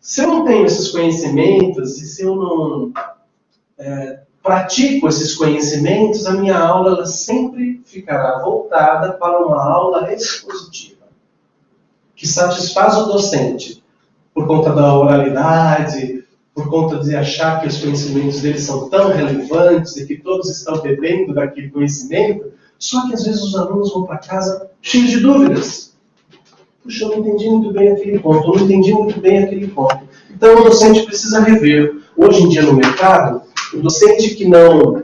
Se eu não tenho esses conhecimentos e se eu não pratico esses conhecimentos, a minha aula ela sempre ficará voltada para uma aula expositiva, que satisfaz o docente por conta da oralidade, por conta de achar que os conhecimentos deles são tão relevantes e que todos estão bebendo daquele conhecimento, só que às vezes os alunos vão para casa cheios de dúvidas. Puxa, eu não entendi muito bem aquele ponto, eu não entendi muito bem aquele ponto. Então o docente precisa rever. Hoje em dia no mercado, o docente que não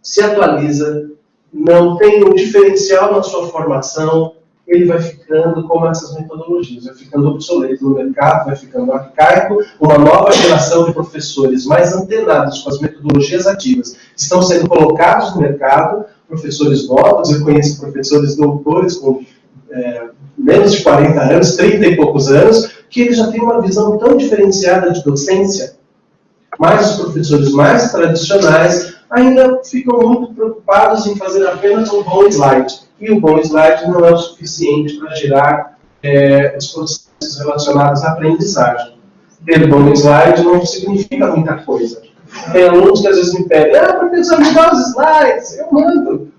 se atualiza, não tem um diferencial na sua formação, ele vai ficando como essas metodologias, vai ficando obsoleto no mercado, vai ficando arcaico. Uma nova geração de professores mais antenados com as metodologias ativas estão sendo colocados no mercado, professores novos, eu conheço professores doutores com menos de 40 anos, 30 e poucos anos, que eles já têm uma visão tão diferenciada de docência, mas os professores mais tradicionais ainda ficam muito preocupados em fazer apenas um bom slide. E o bom slide não é o suficiente para gerar os processos relacionados à aprendizagem. Ter bom slide não significa muita coisa. Tem alunos que às vezes me pedem, professor, me dá os slides, eu mando.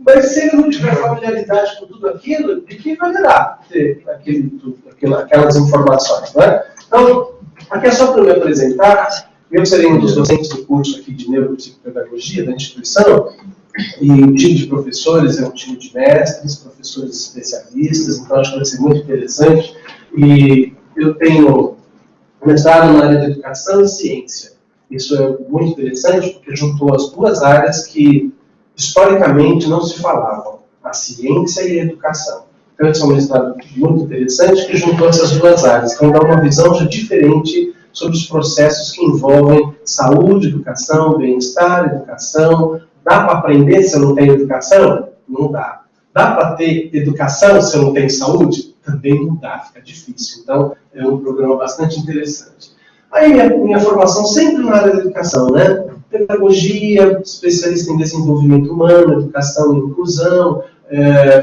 Mas se ele não tiver familiaridade com tudo aquilo, de que valerá ter aquelas informações, né? Então, aqui é só para me apresentar. Eu serei um dos docentes do curso aqui de Neuropsicopedagogia da instituição, e o time de professores é um time de mestres, professores especialistas, então acho que vai ser muito interessante. E eu tenho mestrado na área de educação e ciência. Isso é muito interessante porque juntou as duas áreas que historicamente não se falavam, a ciência e a educação. Então esse é um mestrado muito interessante que juntou essas duas áreas, então dá uma visão já diferente sobre os processos que envolvem saúde, educação, bem-estar, educação. Dá para aprender se eu não tenho educação? Não dá. Dá para ter educação se eu não tenho saúde? Também não dá, fica difícil. Então, é um programa bastante interessante. Aí, minha formação sempre na área da educação, né? Pedagogia, especialista em desenvolvimento humano, educação e inclusão,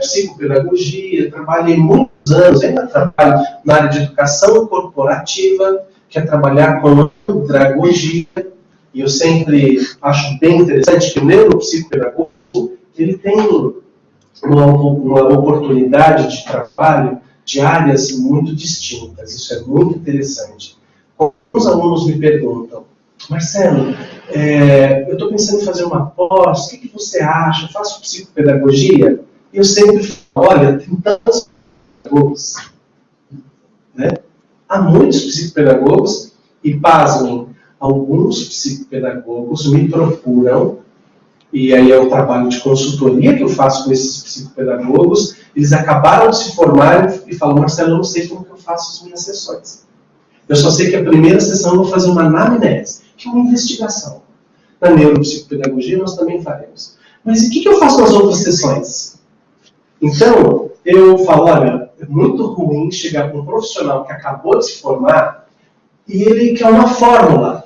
psicopedagogia. Trabalhei muitos anos, ainda trabalho na área de educação corporativa, que é trabalhar com andragogia, e eu sempre acho bem interessante que o neuropsicopedagogo ele tem uma oportunidade de trabalho de áreas muito distintas. Isso é muito interessante. Alguns alunos me perguntam, Marcelo, eu estou pensando em fazer uma pós, o que você acha? Eu faço psicopedagogia? E eu sempre falo, olha, tem tantos pedagogos, né? Há muitos psicopedagogos e, pasmem, alguns psicopedagogos me procuram, e aí é um trabalho de consultoria que eu faço com esses psicopedagogos, eles acabaram de se formar e falam, Marcelo, eu não sei como que eu faço as minhas sessões. Eu só sei que a primeira sessão eu vou fazer uma anamnese, que é uma investigação. Na neuropsicopedagogia nós também faremos. Mas e o que eu faço nas outras sessões? Então, eu falo, olha, é muito ruim chegar com um profissional que acabou de se formar e ele quer uma fórmula.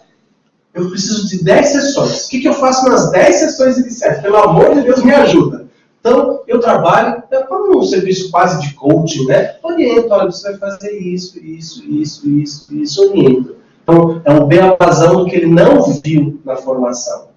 Eu preciso de 10 sessões. O que eu faço nas 10 sessões iniciais? Pelo amor de Deus, me ajuda. Então, eu trabalho como um serviço quase de coaching, né? Oriento, olha, você vai fazer isso, oriento. Então, é um beabazão do que ele não viu na formação.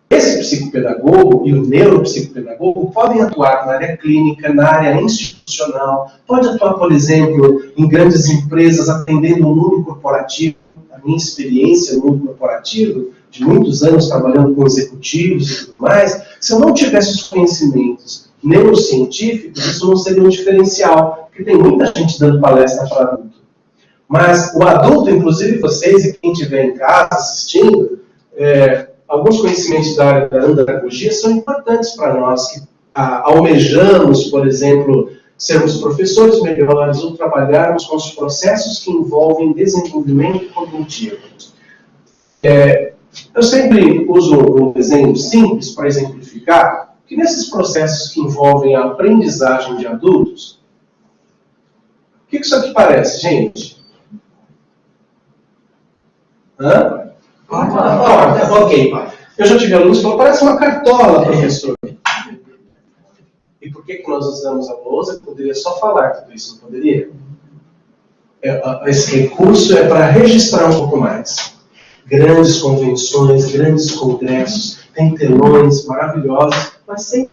Esse psicopedagogo e o neuropsicopedagogo podem atuar na área clínica, na área institucional, pode atuar, por exemplo, em grandes empresas atendendo o mundo corporativo. A minha experiência no mundo corporativo, de muitos anos trabalhando com executivos e tudo mais, se eu não tivesse os conhecimentos neurocientíficos, isso não seria um diferencial, porque tem muita gente dando palestra para adulto. Mas o adulto, inclusive vocês e quem estiver em casa assistindo, alguns conhecimentos da área da andragogia são importantes para nós, que almejamos, por exemplo, sermos professores melhores ou trabalharmos com os processos que envolvem desenvolvimento cognitivo. Eu sempre uso um desenho simples para exemplificar que nesses processos que envolvem a aprendizagem de adultos, o que isso aqui parece, gente? Ok. Eu já tive alunos que falaram, parece uma cartola, professor. E por que nós usamos a lousa? Eu poderia só falar tudo isso, não poderia? esse recurso é para registrar um pouco mais. Grandes convenções, grandes congressos, tem telões maravilhosos, mas sem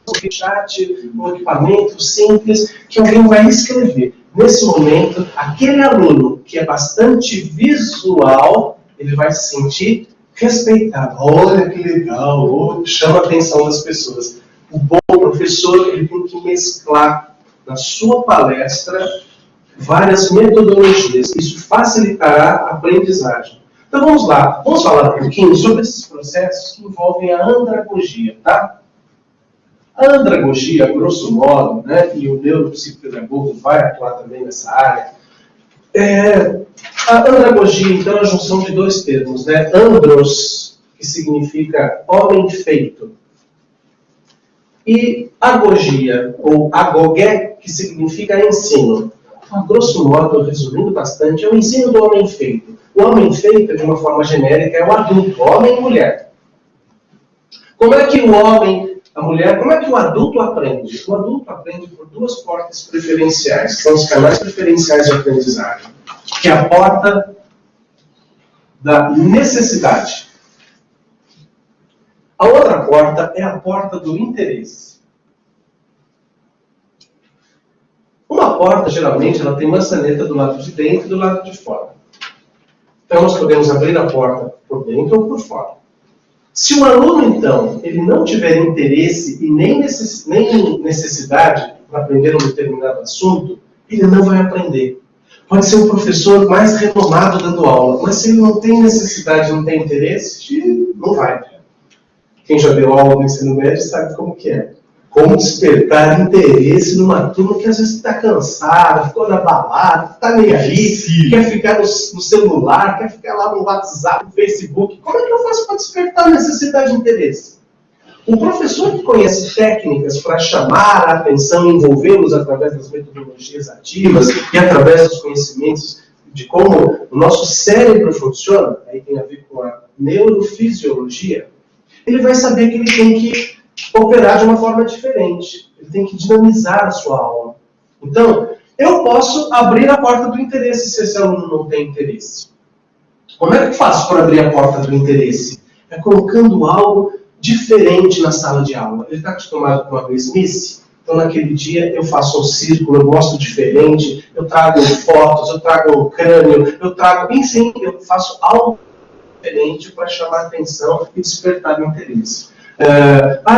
um chat, um equipamento simples, que alguém vai escrever. Nesse momento, aquele aluno que é bastante visual, ele vai se sentir respeitado. Olha que legal, chama a atenção das pessoas. O bom professor, ele tem que mesclar na sua palestra várias metodologias. Isso facilitará a aprendizagem. Então vamos lá, vamos falar um pouquinho sobre esses processos que envolvem a andragogia, tá? A andragogia, grosso modo, né, e o neuropsicopedagogo vai atuar também nessa área. A andragogia, então, é a junção de dois termos, né? Andros, que significa homem feito, e agogia, ou agogé, que significa ensino. A grosso modo, resumindo bastante, é o ensino do homem feito. O homem feito, de uma forma genérica, é o adulto, homem e mulher. Como é que o homem, a mulher, como é que o adulto aprende? O adulto aprende por duas portas preferenciais, que são os canais preferenciais de aprendizagem, que é a porta da necessidade. A outra porta é a porta do interesse. Uma porta, geralmente, ela tem maçaneta do lado de dentro e do lado de fora. Então, nós podemos abrir a porta por dentro ou por fora. Se o aluno, então, ele não tiver interesse e nem necessidade para aprender um determinado assunto, ele não vai aprender. Pode ser um professor mais renomado dando aula, mas se ele não tem necessidade, não tem interesse, não vai. Quem já deu aula no ensino médio sabe como que é. Como despertar interesse numa turma que às vezes está cansada, ficou na balada, está meio aí, quer ficar no celular, quer ficar lá no WhatsApp, no Facebook. Como é que eu faço para despertar necessidade e interesse? O professor que conhece técnicas para chamar a atenção e envolvê-los através das metodologias ativas e através dos conhecimentos de como o nosso cérebro funciona, aí tem a ver com a neurofisiologia, ele vai saber que ele tem que operar de uma forma diferente. Ele tem que dinamizar a sua aula. Então, eu posso abrir a porta do interesse se esse aluno não tem interesse. Como é que eu faço para abrir a porta do interesse? É colocando algo diferente na sala de aula. Ele está acostumado com uma mesmice? Então, naquele dia, eu faço um círculo, eu mostro diferente, eu trago fotos, eu trago um crânio, enfim, eu faço algo diferente para chamar a atenção e despertar o interesse.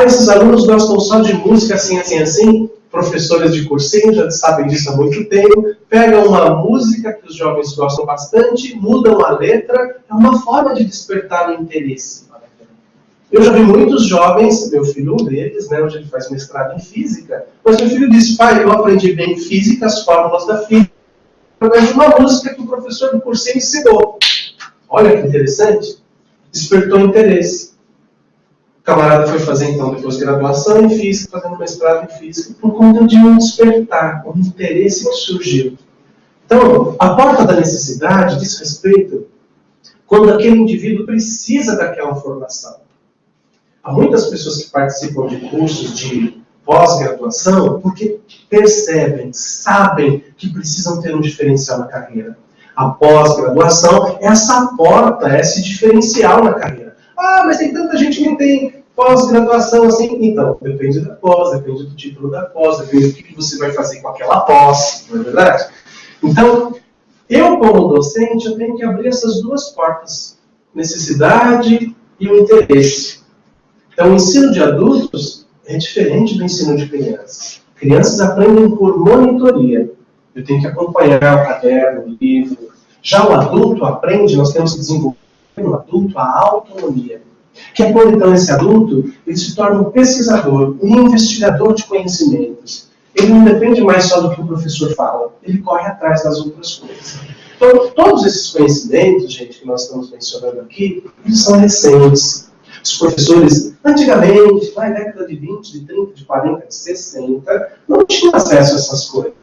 Esses alunos gostam só de música assim. Professores de cursinho já sabem disso há muito tempo. Pegam uma música que os jovens gostam bastante, mudam a letra, é uma forma de despertar o interesse. Eu já vi muitos jovens, meu filho um deles, né, hoje ele faz mestrado em física, mas meu filho disse: pai, eu aprendi bem física, as fórmulas da física, através de uma música que o professor do cursinho ensinou. Olha que interessante, despertou interesse. O camarada foi fazer, então, depois graduação em física, fazendo mestrado em física, por conta de um despertar, um interesse que surgiu. Então, a porta da necessidade diz respeito quando aquele indivíduo precisa daquela formação. Há muitas pessoas que participam de cursos de pós-graduação porque percebem, sabem que precisam ter um diferencial na carreira. A pós-graduação é essa porta, é esse diferencial na carreira. Mas tem tanta gente que não tem pós-graduação assim. Então, depende da pós, depende do título da pós, depende do que você vai fazer com aquela pós, não é verdade? Então, eu como docente, eu tenho que abrir essas duas portas, necessidade e o interesse. Então, o ensino de adultos é diferente do ensino de crianças. Crianças aprendem por monitoria. Eu tenho que acompanhar o caderno, o livro. Já o adulto aprende, nós temos que desenvolver no adulto a autonomia. Que é quando, então, esse adulto ele se torna um pesquisador, um investigador de conhecimentos. Ele não depende mais só do que o professor fala, ele corre atrás das outras coisas. Então, todos esses conhecimentos, gente, que nós estamos mencionando aqui, eles são recentes. Os professores, antigamente, na década de 20, de 30, de 40, de 60, não tinham acesso a essas coisas.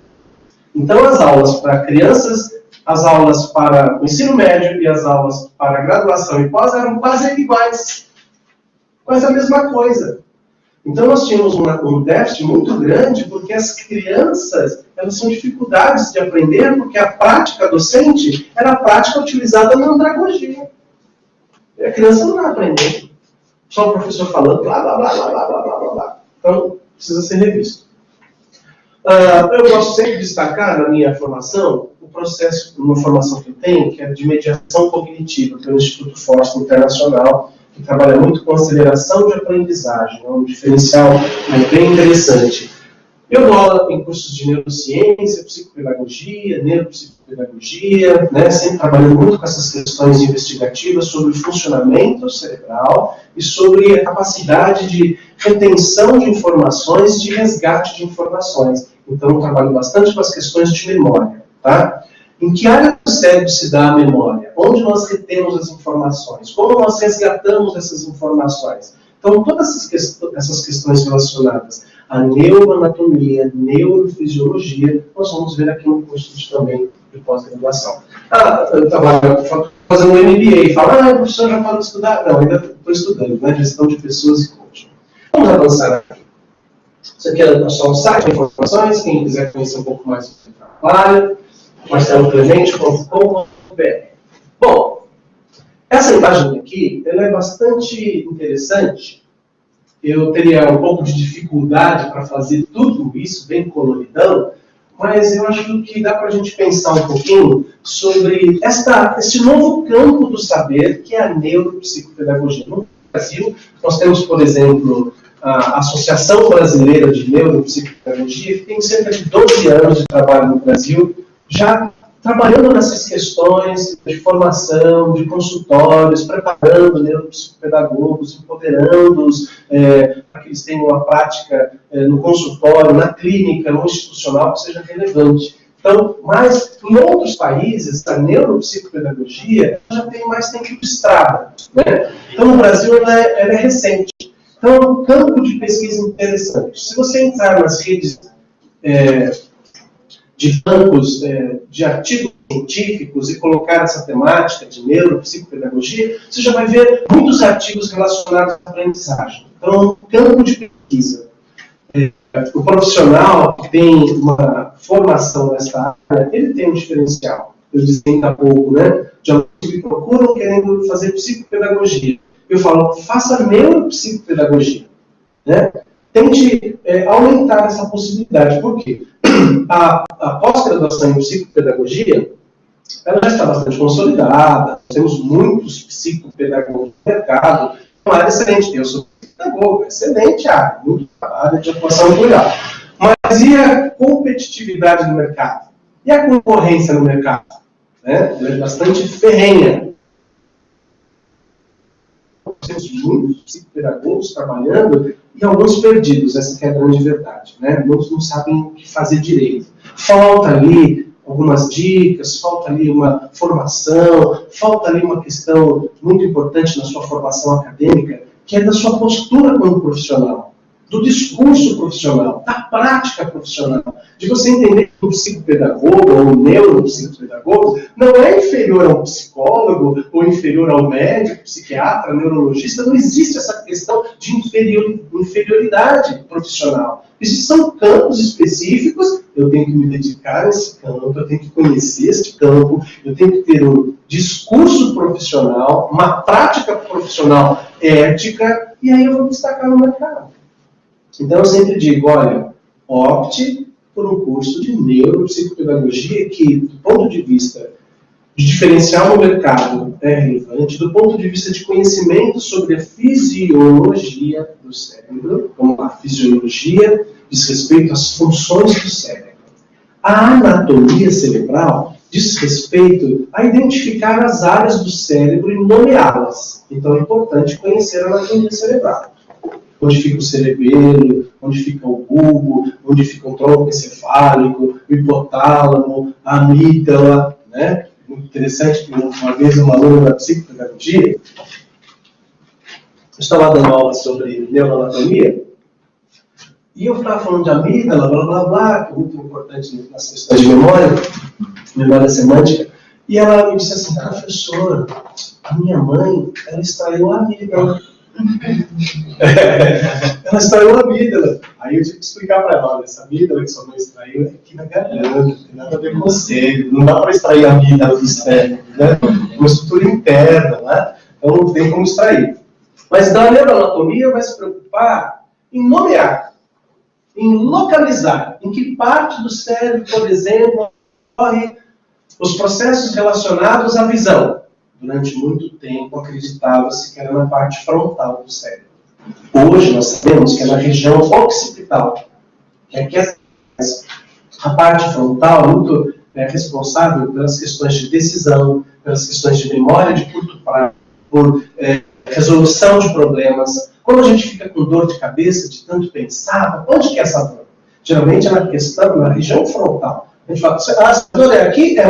Então, as aulas para crianças, as aulas para o ensino médio e as aulas para graduação e pós eram quase iguais. Quase a mesma coisa. Então, nós tínhamos um déficit muito grande porque as crianças elas são dificuldades de aprender, porque a prática docente era a prática utilizada na andragogia. E a criança não vai aprender. Só o professor falando, blá, blá, blá, blá, blá, blá, blá, blá. Então, precisa ser revisto. Eu gosto sempre de destacar na minha formação o processo, uma formação que eu tenho, que é de mediação cognitiva, pelo Instituto Forster Internacional, que trabalha muito com aceleração de aprendizagem, um diferencial bem interessante. Eu dou aula em cursos de neurociência, psicopedagogia, neuropsicopedagogia, né, sempre trabalhando muito com essas questões investigativas sobre o funcionamento cerebral e sobre a capacidade de retenção de informações e de resgate de informações. Então, eu trabalho bastante com as questões de memória. Tá? Em que área do cérebro se dá a memória? Onde nós retemos as informações? Como nós resgatamos essas informações? Então, todas essas questões relacionadas à neuroanatomia, neurofisiologia, nós vamos ver aqui no curso também de pós-graduação. Eu estava fazendo um MBA e falo, o professor já pode estudar? Não, ainda estou estudando, né? Gestão de pessoas e coaching. Vamos avançar aqui. Isso aqui é só um site de informações, quem quiser conhecer um pouco mais do trabalho, marceloclemente.com.br. Bom, essa imagem aqui, ela é bastante interessante. Eu teria um pouco de dificuldade para fazer tudo isso bem coloridão, mas eu acho que dá para a gente pensar um pouquinho sobre esse novo campo do saber, que é a neuropsicopedagogia. No Brasil, nós temos, por exemplo, a Associação Brasileira de Neuropsicopedagogia, que tem cerca de 12 anos de trabalho no Brasil, já trabalhando nessas questões de formação, de consultórios, preparando neuropsicopedagogos, empoderando-os para que eles tenham uma prática no consultório, na clínica, no institucional que seja relevante. Então, mas em outros países, a neuropsicopedagogia já tem mais tempo de estrada. Né? Então, no Brasil, ela é recente. Então, é um campo de pesquisa interessante. Se você entrar nas redes de bancos de artigos científicos e colocar essa temática de neuropsicopedagogia, você já vai ver muitos artigos relacionados à aprendizagem. Então, campo de pesquisa. O profissional que tem uma formação nessa área, ele tem um diferencial. Eu disse ainda há pouco, né? De alunos que me procuram querendo fazer psicopedagogia. Eu falo, faça neuropsicopedagogia. Né? Tente aumentar essa possibilidade. Por quê? A pós-graduação em psicopedagogia, ela já está bastante consolidada, temos muitos psicopedagogos no mercado, é uma área excelente, eu sou psicopedagogo, excelente área, muito área de atuação muito legal. Mas e a competitividade no mercado? E a concorrência no mercado? Né? Ela é bastante ferrenha. Temos muitos psicopedagogos trabalhando e alguns perdidos, essa que é a grande verdade. Né? Muitos não sabem o que fazer direito. Falta ali algumas dicas, falta ali uma formação, falta ali uma questão muito importante na sua formação acadêmica, que é da sua postura como profissional, do discurso profissional, da prática profissional, de você entender que o psicopedagogo ou o neuropsicopedagogo não é inferior a um psicólogo ou inferior ao médico, psiquiatra, neurologista. Não existe essa questão de inferioridade profissional. São campos específicos, eu tenho que me dedicar a esse campo, eu tenho que conhecer este campo, eu tenho que ter um discurso profissional, uma prática profissional ética, e aí eu vou destacar no mercado. Então eu sempre digo, olha, opte por um curso de neuropsicopedagogia que, do ponto de vista de diferencial no mercado, é relevante, do ponto de vista de conhecimento sobre a fisiologia do cérebro, como a fisiologia diz respeito às funções do cérebro. A anatomia cerebral diz respeito a identificar as áreas do cérebro e nomeá-las. Então é importante conhecer a anatomia cerebral. Onde fica o cerebelo, onde fica o bulbo, onde fica o tronco encefálico, o hipotálamo, a amígdala, né? Muito interessante que uma vez uma aluna da psicopedagogia, eu estava dando aula sobre neuroanatomia, e eu estava falando de amígdala, blá blá blá, que é muito importante nas questões de memória semântica, e ela me disse assim, professora, a minha mãe, ela extraiu a amígdala. Ela extraiu uma amígdala. Aí eu tive que explicar para ela, olha, essa amígdala que sua mãe extraiu é aqui na garganta, não tem nada a ver com você. Não dá para extrair a amígdala do cérebro, né? É uma estrutura interna, né? Então não tem como extrair. Mas então a neuroanatomia vai se preocupar em nomear, em localizar, em que parte do cérebro, por exemplo, ocorre os processos relacionados à visão. Durante muito tempo acreditava-se que era na parte frontal do cérebro. Hoje nós sabemos que é na região occipital, que é a parte frontal muito responsável pelas questões de decisão, pelas questões de memória de curto prazo, por resolução de problemas. Quando a gente fica com dor de cabeça, de tanto pensar, onde que é essa dor? Geralmente é na questão, na região frontal. A gente fala, essa dor é aqui, é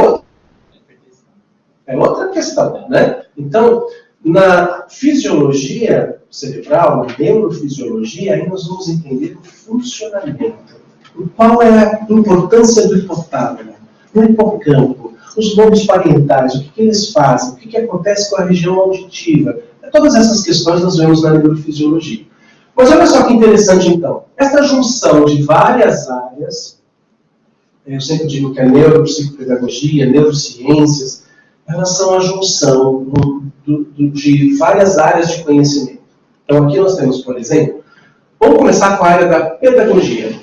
outra questão, né? Então, na fisiologia cerebral, na neurofisiologia, aí nós vamos entender o funcionamento. Qual é a importância do hipotálamo, do hipocampo, os lobos parietais, o que eles fazem, o que acontece com a região auditiva. Todas essas questões nós vemos na neurofisiologia. Mas olha só que interessante então. Essa junção de várias áreas, eu sempre digo que a neuropsicopedagogia, neurociências, elas são a junção de várias áreas de conhecimento. Então aqui nós temos, por exemplo, vamos começar com a área da pedagogia.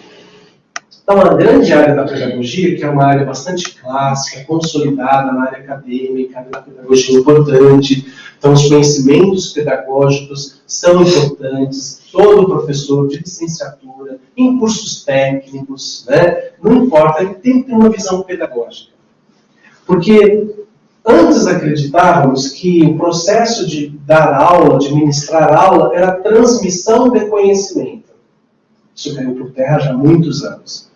Então a grande área da pedagogia, que é uma área bastante clássica, consolidada na área acadêmica, na pedagogia importante. Então os conhecimentos pedagógicos são importantes. Todo professor de licenciatura, em cursos técnicos, né, não importa, ele tem que ter uma visão pedagógica. Porque antes acreditávamos que o processo de dar aula, de ministrar aula, era a transmissão de conhecimento. Isso caiu por terra já há muitos anos.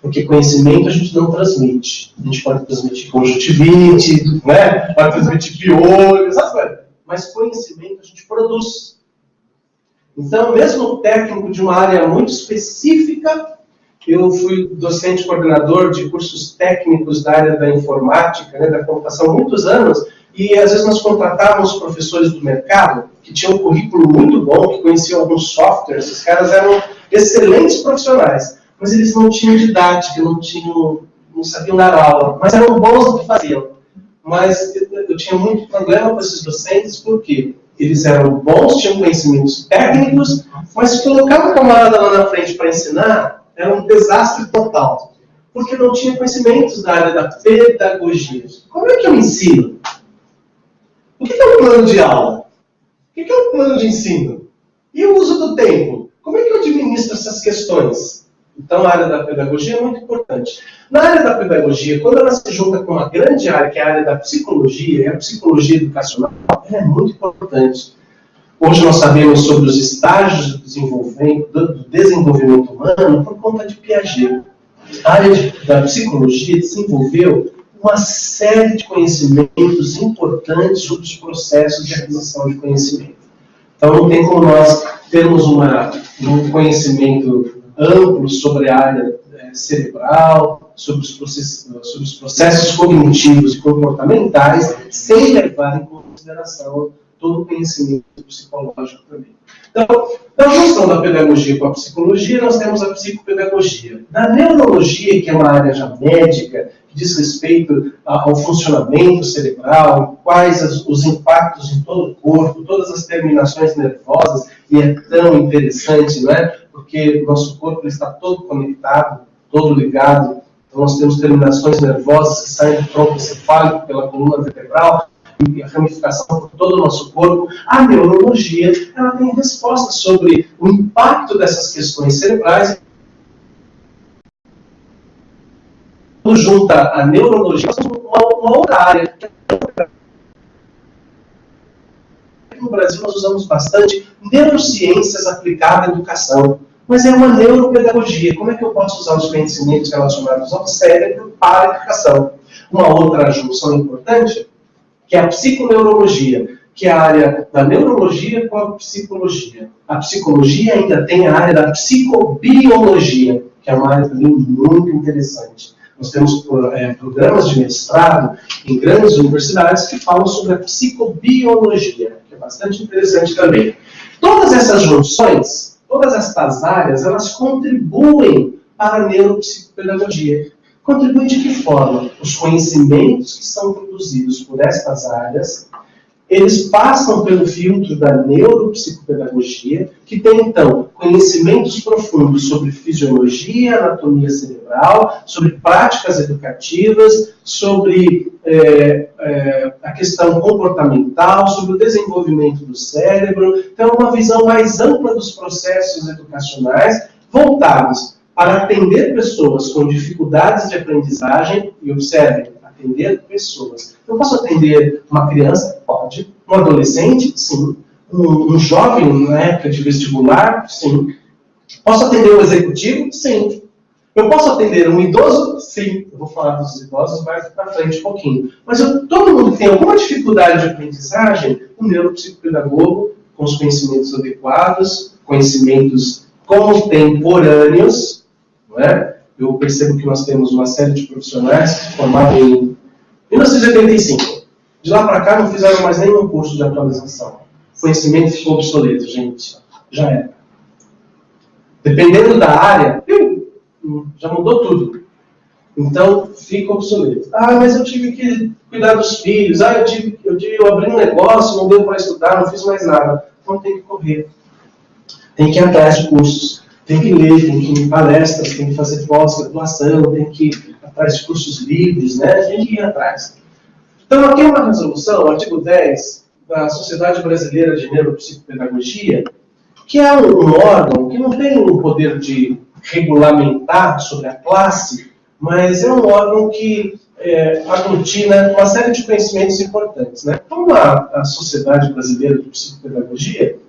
Porque conhecimento a gente não transmite. A gente pode transmitir conjuntivite, né? Pode transmitir piolho, essas coisas. Mas conhecimento a gente produz. Então, mesmo o técnico de uma área muito específica, eu fui docente coordenador de cursos técnicos da área da informática, né, da computação, há muitos anos, e às vezes nós contratávamos professores do mercado que tinham um currículo muito bom, que conheciam alguns softwares, esses caras eram excelentes profissionais, mas eles não tinham didática, não sabiam dar aula, mas eram bons no que faziam. Mas eu tinha muito problema com esses docentes, porque eles eram bons, tinham conhecimentos técnicos, mas se colocava a camarada lá na frente para ensinar, era um desastre total. Porque não tinha conhecimentos da área da pedagogia. Como é que eu ensino? O que é um plano de aula? O que é um plano de ensino? E o uso do tempo? Como é que eu administro essas questões? Então, a área da pedagogia é muito importante. Na área da pedagogia, quando ela se junta com uma grande área, que é a área da psicologia, e a psicologia educacional, ela é muito importante. Hoje nós sabemos sobre os estágios do desenvolvimento humano por conta de Piaget. A área da psicologia desenvolveu uma série de conhecimentos importantes sobre os processos de aquisição de conhecimento. Então, não tem como nós termos um conhecimento amplo sobre a área cerebral, sobre os processos cognitivos e comportamentais, sem levar em consideração todo o conhecimento psicológico também. Então, na junção da pedagogia com a psicologia, nós temos a psicopedagogia. Na neurologia, que é uma área já médica, que diz respeito ao funcionamento cerebral, quais os impactos em todo o corpo, todas as terminações nervosas, e é tão interessante, não é? Porque o nosso corpo está todo conectado, todo ligado. Então, nós temos terminações nervosas que saem do tronco encefálico pela coluna vertebral, e a ramificação por todo o nosso corpo. A neurologia, ela tem respostas sobre o impacto dessas questões cerebrais. Junta a neurologia com uma outra área. No Brasil nós usamos bastante neurociências aplicadas à educação, mas é uma neuropedagogia. Como é que eu posso usar os conhecimentos relacionados ao cérebro para a educação? Uma outra junção importante, que é a psiconeurologia, que é a área da neurologia com a psicologia. A psicologia ainda tem a área da psicobiologia, que é uma área também muito interessante. Nós temos programas de mestrado em grandes universidades que falam sobre a psicobiologia, que é bastante interessante também. Todas essas junções, todas estas áreas, elas contribuem para a neuropsicopedagogia. Contribuem de que forma? Os conhecimentos que são produzidos por estas áreas, eles passam pelo filtro da neuropsicopedagogia, que tem, então, conhecimentos profundos sobre fisiologia, anatomia cerebral, sobre práticas educativas, sobre a questão comportamental, sobre o desenvolvimento do cérebro. Então, uma visão mais ampla dos processos educacionais voltados para atender pessoas com dificuldades de aprendizagem, e observem, atender pessoas. Eu posso atender uma criança? Pode. Um adolescente? Sim. Um jovem na época de vestibular? Sim. Posso atender um executivo? Sim. Eu posso atender um idoso? Sim. Eu vou falar dos idosos mais para frente um pouquinho. Mas todo mundo que tem alguma dificuldade de aprendizagem, um neuropsicopedagogo com os conhecimentos adequados, conhecimentos contemporâneos, não é? Eu percebo que nós temos uma série de profissionais que se formaram em 1985. De lá para cá não fizeram mais nenhum curso de atualização. O conhecimento ficou obsoleto, gente. Já era. Dependendo da área, já mudou tudo. Então, fica obsoleto. Ah, mas eu tive que cuidar dos filhos. Ah, eu abri um negócio, não deu para estudar, não fiz mais nada. Então tem que correr. Tem que ir atrás de cursos. Tem que ler, tem que ir em palestras, tem que fazer pós-graduação, tem que ir atrás de cursos livres, né? Tem que ir atrás. Então, aqui é uma resolução, artigo 10, da Sociedade Brasileira de Neuropsicopedagogia, que é um órgão que não tem o poder de regulamentar sobre a classe, mas é um órgão que aglutina uma série de conhecimentos importantes, né? Como a Sociedade Brasileira de Psicopedagogia,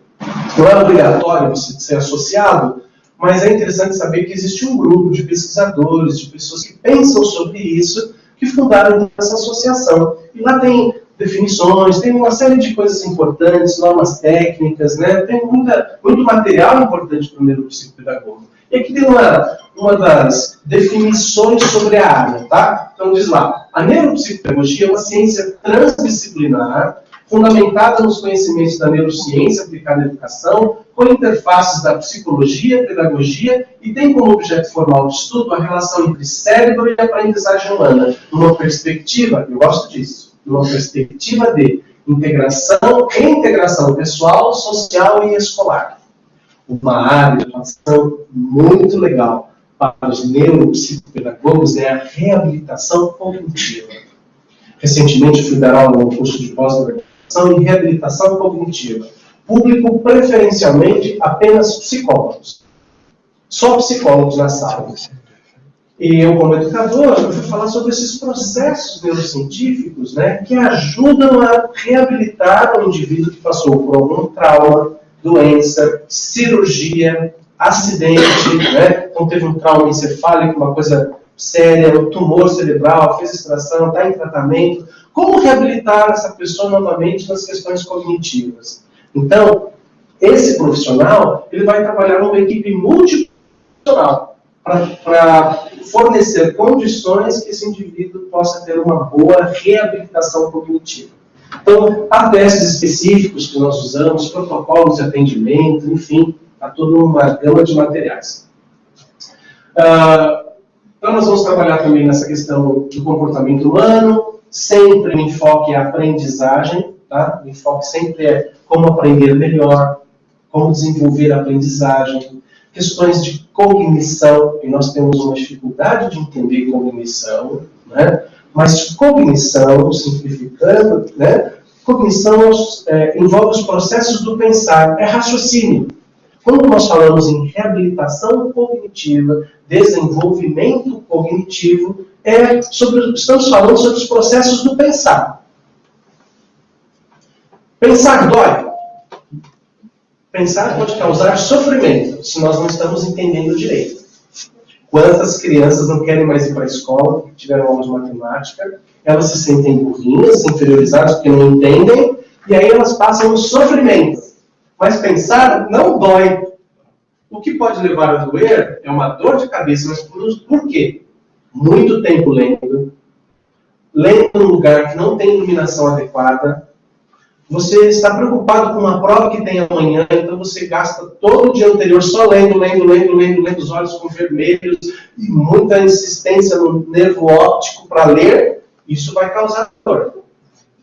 não é obrigatório você ser associado, mas é interessante saber que existe um grupo de pesquisadores, de pessoas que pensam sobre isso, que fundaram essa associação. E lá tem definições, tem uma série de coisas importantes, normas técnicas, né? Tem muito material importante para o neuropsicopedagogo. E aqui tem uma das definições sobre a área, tá? Então diz lá, a neuropsicopedagogia é uma ciência transdisciplinar, fundamentada nos conhecimentos da neurociência aplicada à educação, com interfaces da psicologia, pedagogia, e tem como objeto formal de estudo a relação entre cérebro e aprendizagem humana, numa perspectiva, eu gosto disso, numa perspectiva de reintegração pessoal, social e escolar. Uma área de atuação muito legal para os neuropsicopedagogos é a reabilitação cognitiva. Recentemente fui dar aula no curso de pós-graduação em reabilitação cognitiva. Público preferencialmente apenas psicólogos. Só psicólogos na sala. E eu, como educador, eu fui falar sobre esses processos neurocientíficos, né, que ajudam a reabilitar o indivíduo que passou por algum trauma, doença, cirurgia, acidente, né? Então teve um trauma encefálico, uma coisa séria, um tumor cerebral, fez extração, está em tratamento. Como reabilitar essa pessoa novamente nas questões cognitivas? Então, esse profissional ele vai trabalhar numa equipe multiprofissional para fornecer condições que esse indivíduo possa ter uma boa reabilitação cognitiva. Então, há testes específicos que nós usamos, protocolos de atendimento, enfim, há toda uma gama de materiais. Então, nós vamos trabalhar também nessa questão do comportamento humano, sempre o enfoque é a aprendizagem, tá? O enfoque sempre é como aprender melhor, como desenvolver a aprendizagem, questões de cognição, e nós temos uma dificuldade de entender cognição, né? Mas cognição, simplificando, né? Cognição envolve os processos do pensar, é raciocínio. Quando nós falamos em reabilitação cognitiva, desenvolvimento cognitivo, estamos falando sobre os processos do pensar. Pensar dói. Pensar pode causar sofrimento, se nós não estamos entendendo direito. Quantas crianças não querem mais ir para a escola, porque tiveram aula de matemática, elas se sentem burrinhas, inferiorizadas, porque não entendem, e aí elas passam um sofrimento. Mas pensar não dói. O que pode levar a doer é uma dor de cabeça, mas por quê? Muito tempo lendo num lugar que não tem iluminação adequada, Você está preocupado com uma prova que tem amanhã, então você gasta todo o dia anterior só lendo, os olhos ficam vermelhos e muita insistência no nervo óptico para ler, isso vai causar dor.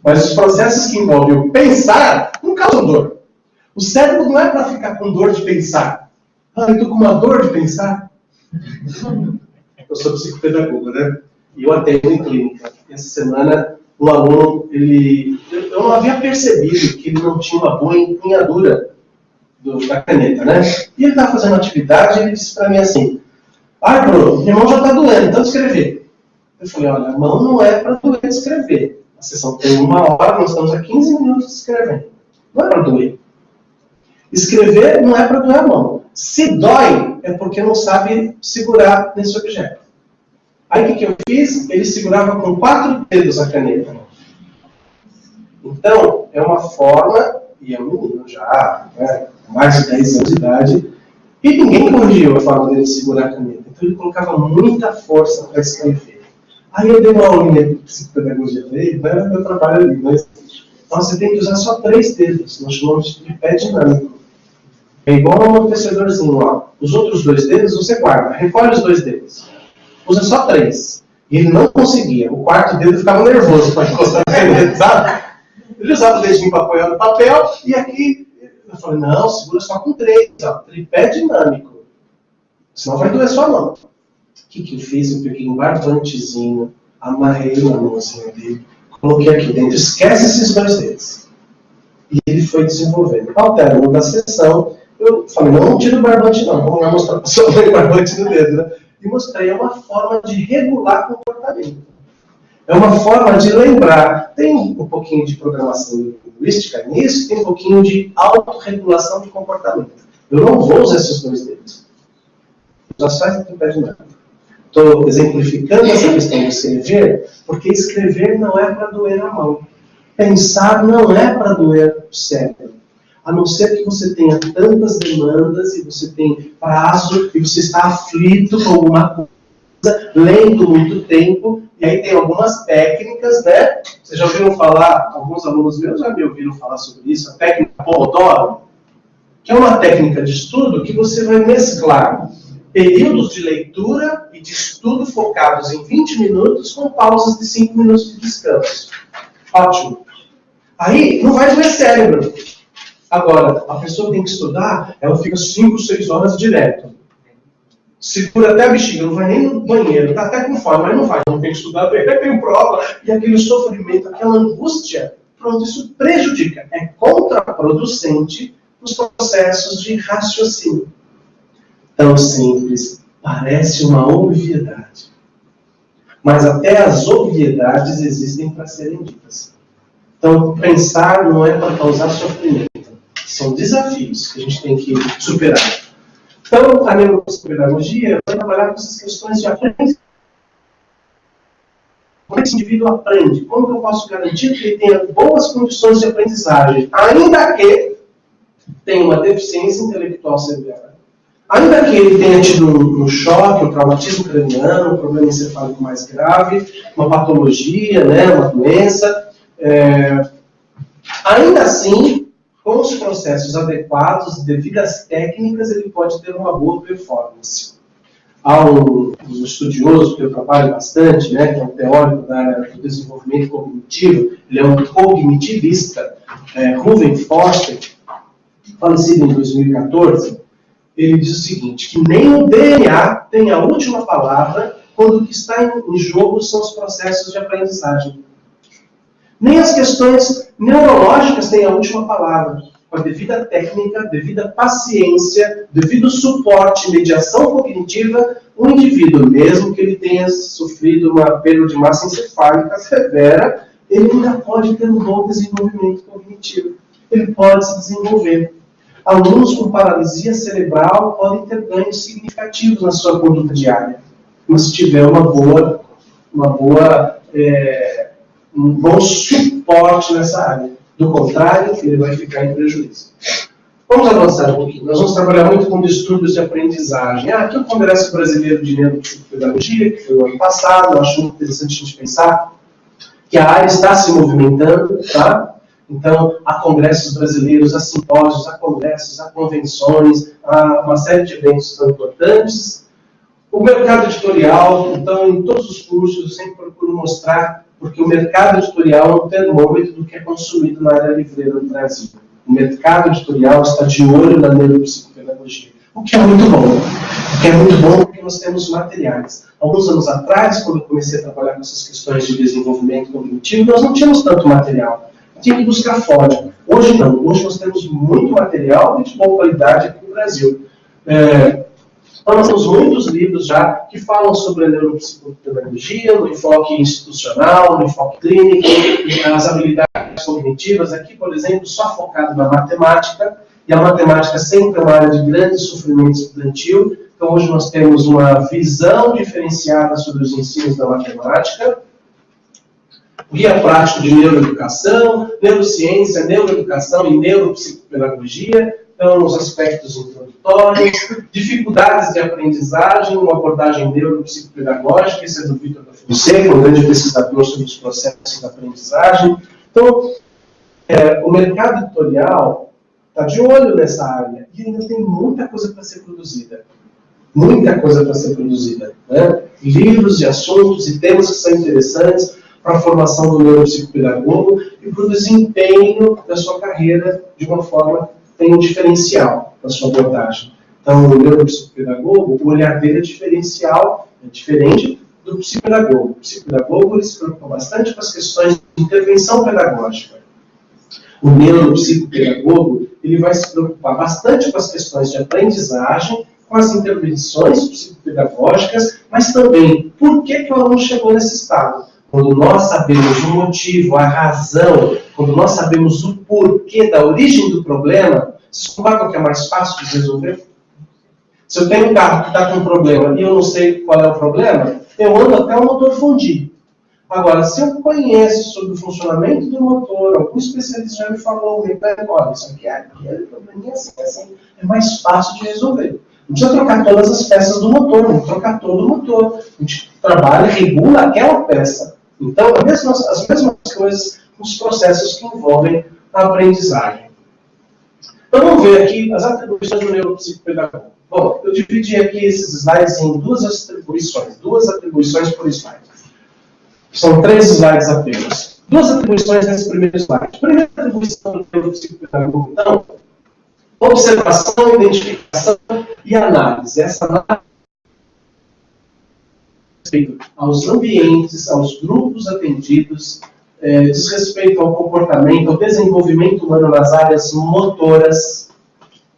Mas os processos que envolvem o pensar não causam dor. O cérebro não é para ficar com dor de pensar. Ah, eu estou com uma dor de pensar. Eu sou psicopedagogo, né? E eu atendo em clínica. Essa semana, um aluno, eu não havia percebido que ele não tinha uma boa empunhadura da caneta, né? E ele estava fazendo uma atividade e ele disse para mim assim, Bruno, minha mão já está doendo, tanto escrever. Eu falei, olha, a mão não é para doer de escrever. A sessão tem 1 hora, nós estamos a 15 minutos escrevendo. Não é para doer. Escrever não é para doer a mão. Se dói, é porque não sabe segurar nesse objeto. Aí o que eu fiz? Ele segurava com 4 dedos a caneta. Então, é uma forma, e é um menino já, né, com mais de 10 anos de idade, e ninguém corrigiu a forma dele segurar a caneta. Então ele colocava muita força para escrever. Aí eu dei uma aulinha de psicopedagogia dele, né, meu trabalho ali, mas então, você tem que usar só 3 dedos, nós chamamos de pé dinâmico. É igual um amortecedorzinho, ó. Os outros 2 dedos você guarda, recolhe os 2 dedos. Usa só 3. E ele não conseguia. O 4º dedo ficava nervoso para encostar na caneta, sabe? Ele usava o dedinho para apoiar no papel, e aqui eu falei, não, segura só com 3, ó, tripé dinâmico. Senão vai doer sua mão. O que eu fiz? Eu peguei um barbantezinho, amarrei na mãozinha dele, coloquei aqui dentro, esquece esses 2 dedos. E ele foi desenvolvendo. Ao término da sessão, eu falei, não tira o barbante não, vamos lá mostrar para o senhor o barbante no dedo, né? E mostrei uma forma de regular comportamento. É uma forma de lembrar. Tem um pouquinho de programação linguística nisso, tem um pouquinho de autorregulação de comportamento. Eu não vou usar esses 2 dedos. Já só esse pé dinâmico. Estou exemplificando essa questão de escrever, porque escrever não é para doer a mão. Pensar não é para doer o cérebro. A não ser que você tenha tantas demandas e você tem prazo e você está aflito com alguma coisa, lendo muito tempo, e aí tem algumas técnicas, né? Vocês já ouviram falar, alguns alunos meus já me ouviram falar sobre isso, a técnica Pomodoro, que é uma técnica de estudo que você vai mesclar períodos de leitura e de estudo focados em 20 minutos com pausas de 5 minutos de descanso. Ótimo. Aí não vai doer cérebro. Agora, a pessoa tem que estudar, ela fica 5, 6 horas direto. Segura até a bexiga, não vai nem no banheiro, está até com fome, mas não vai, não tem que estudar, até tem prova, e aquele sofrimento, aquela angústia, pronto, isso prejudica, é contraproducente nos processos de raciocínio. Tão simples, parece uma obviedade. Mas até as obviedades existem para serem ditas. Então, pensar não é para causar sofrimento. São desafios que a gente tem que superar. Então, a neuropsicopedagogia vai trabalhar com essas questões de aprendizagem. Como é que esse indivíduo aprende? Como que eu posso garantir que ele tenha boas condições de aprendizagem, ainda que tenha uma deficiência intelectual severa? Ainda que ele tenha tido um choque, um traumatismo craniano, um problema encefálico mais grave, uma patologia, né, uma doença, ainda assim, com os processos adequados, devidas técnicas, ele pode ter uma boa performance. Há um estudioso que eu trabalho bastante, né, que é um teórico do desenvolvimento cognitivo, ele é um cognitivista, Ruben Foster, falecido em 2014, ele diz o seguinte, que nem o DNA tem a última palavra quando o que está em jogo são os processos de aprendizagem. Nem as questões neurológicas têm a última palavra. Com a devida técnica, devida paciência, devido suporte, mediação cognitiva, o indivíduo, mesmo que ele tenha sofrido uma perda de massa encefálica severa, ele ainda pode ter um bom desenvolvimento cognitivo. Ele pode se desenvolver. Alunos com paralisia cerebral podem ter ganhos significativos na sua conduta diária, mas se tiver um bom suporte nessa área. Do contrário, ele vai ficar em prejuízo. Vamos avançar um pouquinho. Nós vamos trabalhar muito com distúrbios de aprendizagem. Aqui é o Congresso Brasileiro de Neuropsicopedagogia, que foi o ano passado. Eu acho muito interessante a gente pensar que a área está se movimentando, tá? Então, há congressos brasileiros, há simpósios, há congressos, há convenções, há uma série de eventos tão importantes. O mercado editorial, então, em todos os cursos, eu sempre procuro mostrar, porque o mercado editorial é um termômetro do que é consumido na área livreira no Brasil. O mercado editorial está de olho na neuropsicopedagogia, o que é muito bom. O que é muito bom porque nós temos materiais. Alguns anos atrás, quando eu comecei a trabalhar com essas questões de desenvolvimento cognitivo, nós não tínhamos tanto material. Tinha que buscar fora. Hoje não. Hoje nós temos muito material e de boa qualidade aqui no Brasil. Então, nós temos muitos livros já que falam sobre a neuropsicopedagogia, no enfoque institucional, no enfoque clínico, as habilidades cognitivas. Aqui, por exemplo, só focado na matemática, e a matemática sempre é uma área de grande sofrimento estudantil. Então, hoje nós temos uma visão diferenciada sobre os ensinos da matemática, guia prático de neuroeducação, neurociência, neuroeducação e neuropsicopedagogia. Então, os aspectos introdutórios, dificuldades de aprendizagem, uma abordagem neuropsicopedagógica, esse é do Vitor da Fonseca, um grande pesquisador sobre os processos da aprendizagem. Então, o mercado editorial está de olho nessa área e ainda tem muita coisa para ser produzida. Muita coisa para ser produzida. Né? Livros e assuntos e temas que são interessantes para a formação do neuropsicopedagogo e para o desempenho da sua carreira de uma forma tem um diferencial na sua abordagem. Então, o neuropsicopedagogo, o olhar dele é diferencial, é diferente do psicopedagogo. O psicopedagogo ele se preocupa bastante com as questões de intervenção pedagógica. O neuropsicopedagogo ele vai se preocupar bastante com as questões de aprendizagem, com as intervenções psicopedagógicas, mas também por que o aluno chegou nesse estado. Quando nós sabemos o motivo, a razão, quando nós sabemos o porquê da origem do problema, vocês concordam que é mais fácil de resolver? Se eu tenho um carro que está com um problema e eu não sei qual é o problema, eu ando até o motor fundir. Agora, se eu conheço sobre o funcionamento do motor, algum especialista já me falou, olha, isso aqui é aquele probleminha assim, é mais fácil de resolver. Não precisa trocar todas as peças do motor, não trocar todo o motor. A gente trabalha, regula aquela peça. Então, as mesmas coisas nos processos que envolvem a aprendizagem. Então, vamos ver aqui as atribuições do neuropsicopedagogo. Bom, eu dividi aqui esses slides em duas atribuições por slide. São 3 slides apenas. 2 atribuições nesse primeiro slide. A primeira atribuição do neuropsicopedagogo, então, observação, identificação e análise. Essa análise respeito aos ambientes, aos grupos atendidos, diz respeito ao comportamento, ao desenvolvimento humano nas áreas motoras,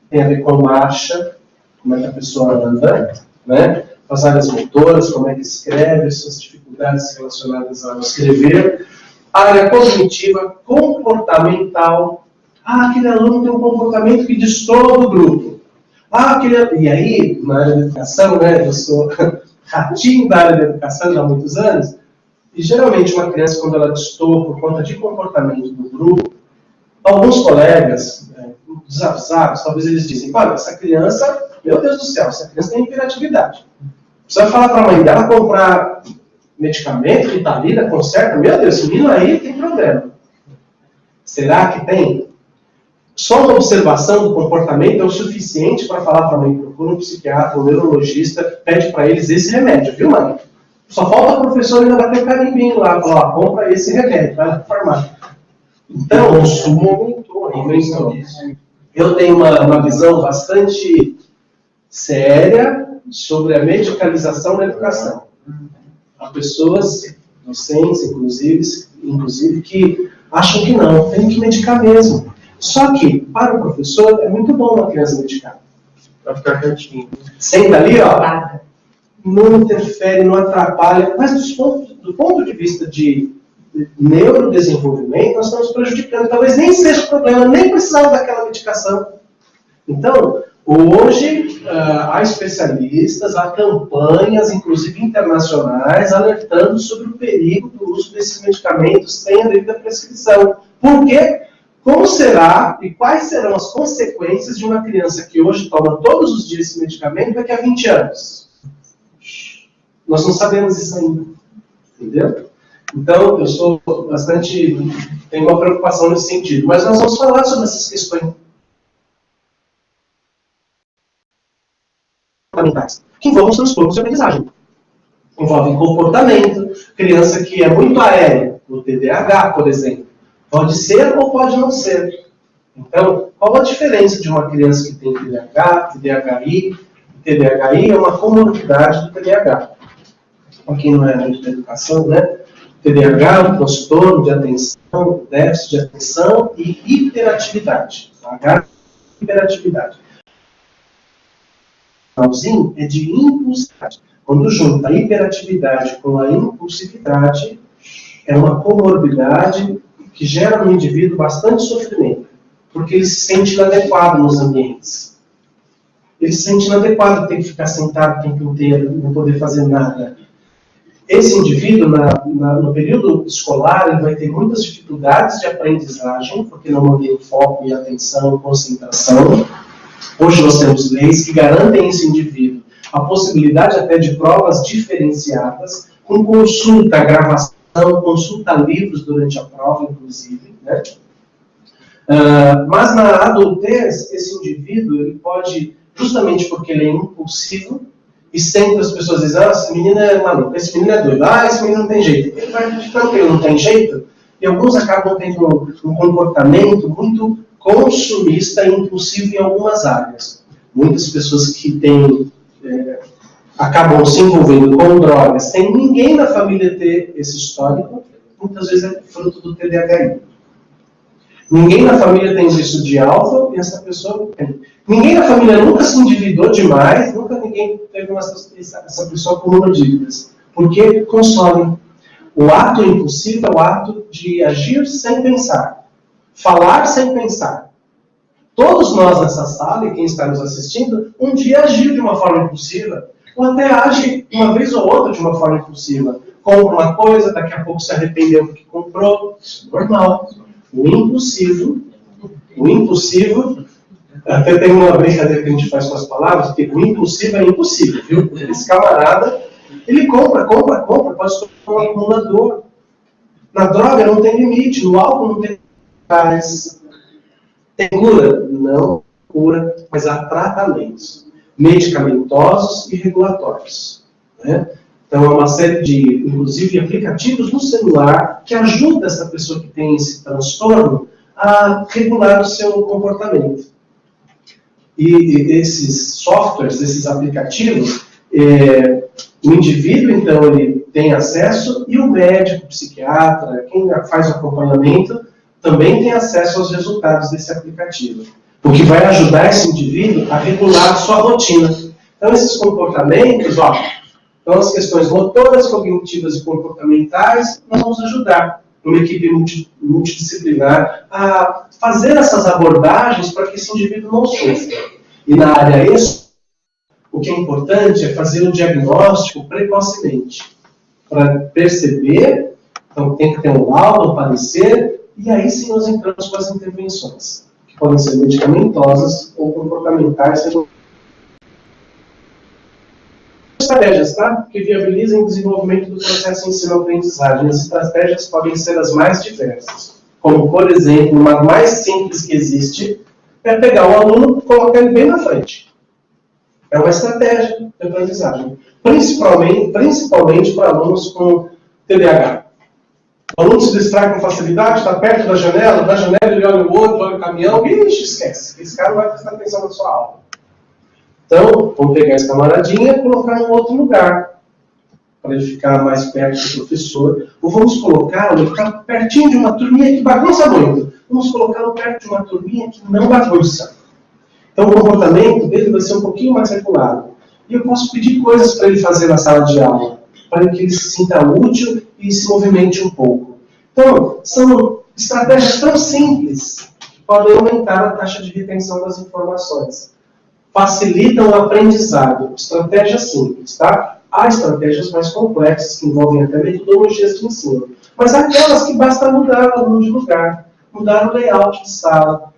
tem a ver com marcha, como é que a pessoa anda, né? As áreas motoras, como é que escreve, suas dificuldades relacionadas ao escrever. A área cognitiva, comportamental. Aquele aluno tem um comportamento que destoa do grupo. E aí, na área de educação, né, eu sou ratinho da área de educação há muitos anos, e geralmente uma criança, quando ela destoa por conta de comportamento do grupo, alguns colegas, desavisados, talvez eles dizem, olha, essa criança, meu Deus do céu, essa criança tem hiperatividade. Precisa falar para a mãe dela comprar medicamento, Ritalina, conserta, meu Deus, esse menino aí tem problema. Será que tem? Só uma observação do comportamento é o suficiente para falar para a mãe, procura um psiquiatra, um neurologista, pede para eles esse remédio, viu, mãe? Só falta o professor ainda bater o carimbinho lá, falar, compra esse remédio, vai na farmácia. Então, o consumo aumentou. Eu tenho uma visão bastante séria sobre a medicalização da educação. Há pessoas, docentes, inclusive, que acham que não, tem que medicar mesmo. Só que, para o professor, é muito bom uma criança medicar. Para ficar quietinho. Senta ali, ó, não interfere, não atrapalha, mas do ponto de vista de neurodesenvolvimento, nós estamos prejudicando. Talvez nem seja o problema, nem precisava daquela medicação. Então, hoje, há especialistas, há campanhas, inclusive internacionais, alertando sobre o perigo do uso desses medicamentos sem a devida prescrição. Por quê? Como será e quais serão as consequências de uma criança que hoje toma todos os dias esse medicamento daqui a 20 anos? Nós não sabemos isso ainda. Entendeu? Então, eu sou bastante... tenho uma preocupação nesse sentido. Mas nós vamos falar sobre essas questões fundamentais, que envolvem os transtornos de aprendizagem. Envolvem comportamento, criança que é muito aérea, o TDAH, por exemplo. Pode ser ou pode não ser. Então, qual a diferença de uma criança que tem TDAH, TDAHI? TDAHI é uma comorbidade do TDAH. Para quem não é muito da educação, né? TDAH é um transtorno de atenção, déficit de atenção e hiperatividade. H, hiperatividade. O finalzinho é de impulsividade. Quando junta a hiperatividade com a impulsividade, é uma comorbidade que gera no indivíduo bastante sofrimento, porque ele se sente inadequado nos ambientes. Ele se sente inadequado, tem que ficar sentado o tempo inteiro, não poder fazer nada. Esse indivíduo, no período escolar, ele vai ter muitas dificuldades de aprendizagem, porque não mantém foco e atenção, concentração. Hoje nós temos leis que garantem esse indivíduo a possibilidade até de provas diferenciadas, com consulta, gravação, consulta livros durante a prova, inclusive, né? Mas na adultez, esse indivíduo, ele pode, justamente porque ele é impulsivo, e sempre as pessoas dizem, esse menino é maluco, esse menino é doido, esse menino não tem jeito. Ele vai acreditando que ele não tem jeito, e alguns acabam tendo um comportamento muito consumista e impulsivo em algumas áreas. Muitas pessoas que têm, acabam se envolvendo com drogas, sem ninguém na família ter esse histórico, muitas vezes é fruto do TDAHI. Ninguém na família tem vício de álcool e essa pessoa tem. Ninguém na família nunca se endividou demais, nunca ninguém teve essa pessoa acumula dívidas. Porque consome. O ato impulsivo é o ato de agir sem pensar. Falar sem pensar. Todos nós nessa sala, e quem está nos assistindo, um dia agiu de uma forma impulsiva, ou até age uma vez ou outra de uma forma impulsiva. Compra uma coisa, daqui a pouco se arrependeu do que comprou. Isso é normal. O impulsivo, até tem uma brincadeira que a gente faz com as palavras, que o impulsivo é impossível, viu? Esse camarada, ele compra, pode se tornar um acumulador. Na droga não tem limite, no álcool não tem limite. Tem cura? Não cura, mas há tratamentos medicamentosos e regulatórios, né? Então, é uma série de, inclusive, aplicativos no celular que ajudam essa pessoa que tem esse transtorno a regular o seu comportamento. E esses softwares, esses aplicativos, o indivíduo, então, ele tem acesso e o médico, o psiquiatra, quem faz o acompanhamento, também tem acesso aos resultados desse aplicativo. O que vai ajudar esse indivíduo a regular a sua rotina. Então, esses comportamentos, então, as questões motoras, cognitivas e comportamentais, nós vamos ajudar uma equipe multidisciplinar a fazer essas abordagens para que esse indivíduo não sofra. E na área o que é importante é fazer o diagnóstico precocemente, para perceber, então tem que ter um laudo, um parecer, e aí sim nós entramos com as intervenções, que podem ser medicamentosas ou comportamentais, estratégias, tá? Que viabilizem o desenvolvimento do processo de ensino-aprendizagem. As estratégias podem ser as mais diversas. Como, por exemplo, uma mais simples que existe é pegar o aluno e colocar ele bem na frente. É uma estratégia de aprendizagem. Principalmente para alunos com TDAH. O aluno se distrai com facilidade, está perto da janela ele olha o outro, olha o caminhão, esquece. Esse cara não vai prestar atenção na sua aula. Então, vamos pegar esse camaradinha e colocar em outro lugar, para ele ficar mais perto do professor. Ou vamos colocá-lo, ele ficar pertinho de uma turminha que bagunça muito. Vamos colocá-lo perto de uma turminha que não bagunça. Então, o comportamento dele vai ser um pouquinho mais regulado. E eu posso pedir coisas para ele fazer na sala de aula, para que ele se sinta útil e se movimente um pouco. Então, são estratégias tão simples que podem aumentar a taxa de retenção das informações. Facilitam o aprendizado. Estratégias simples, tá? Há estratégias mais complexas que envolvem até metodologias de ensino. Mas há aquelas que basta mudar o aluno de lugar, mudar o layout de sala,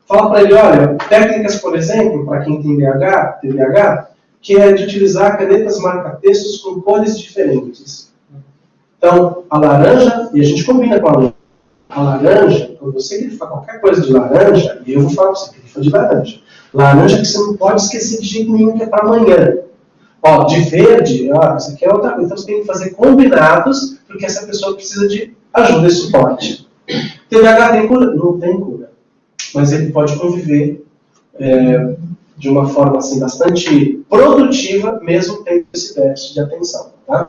falar para ele, olha, técnicas, por exemplo, para quem tem TDAH, que é de utilizar canetas marca-textos com cores diferentes. Então, a laranja, e a gente combina com a laranja. A laranja, quando você grifar qualquer coisa de laranja, e eu vou falar para você, grifa de laranja. Laranja que você não pode esquecer de jeito nenhum, que é para amanhã. Ó, de verde, ó, isso aqui é outra coisa. Então você tem que fazer combinados, porque essa pessoa precisa de ajuda e suporte. TDAH tem cura? Não tem cura. Mas ele pode conviver de uma forma assim, bastante produtiva, mesmo tendo esse déficit de atenção. Tá?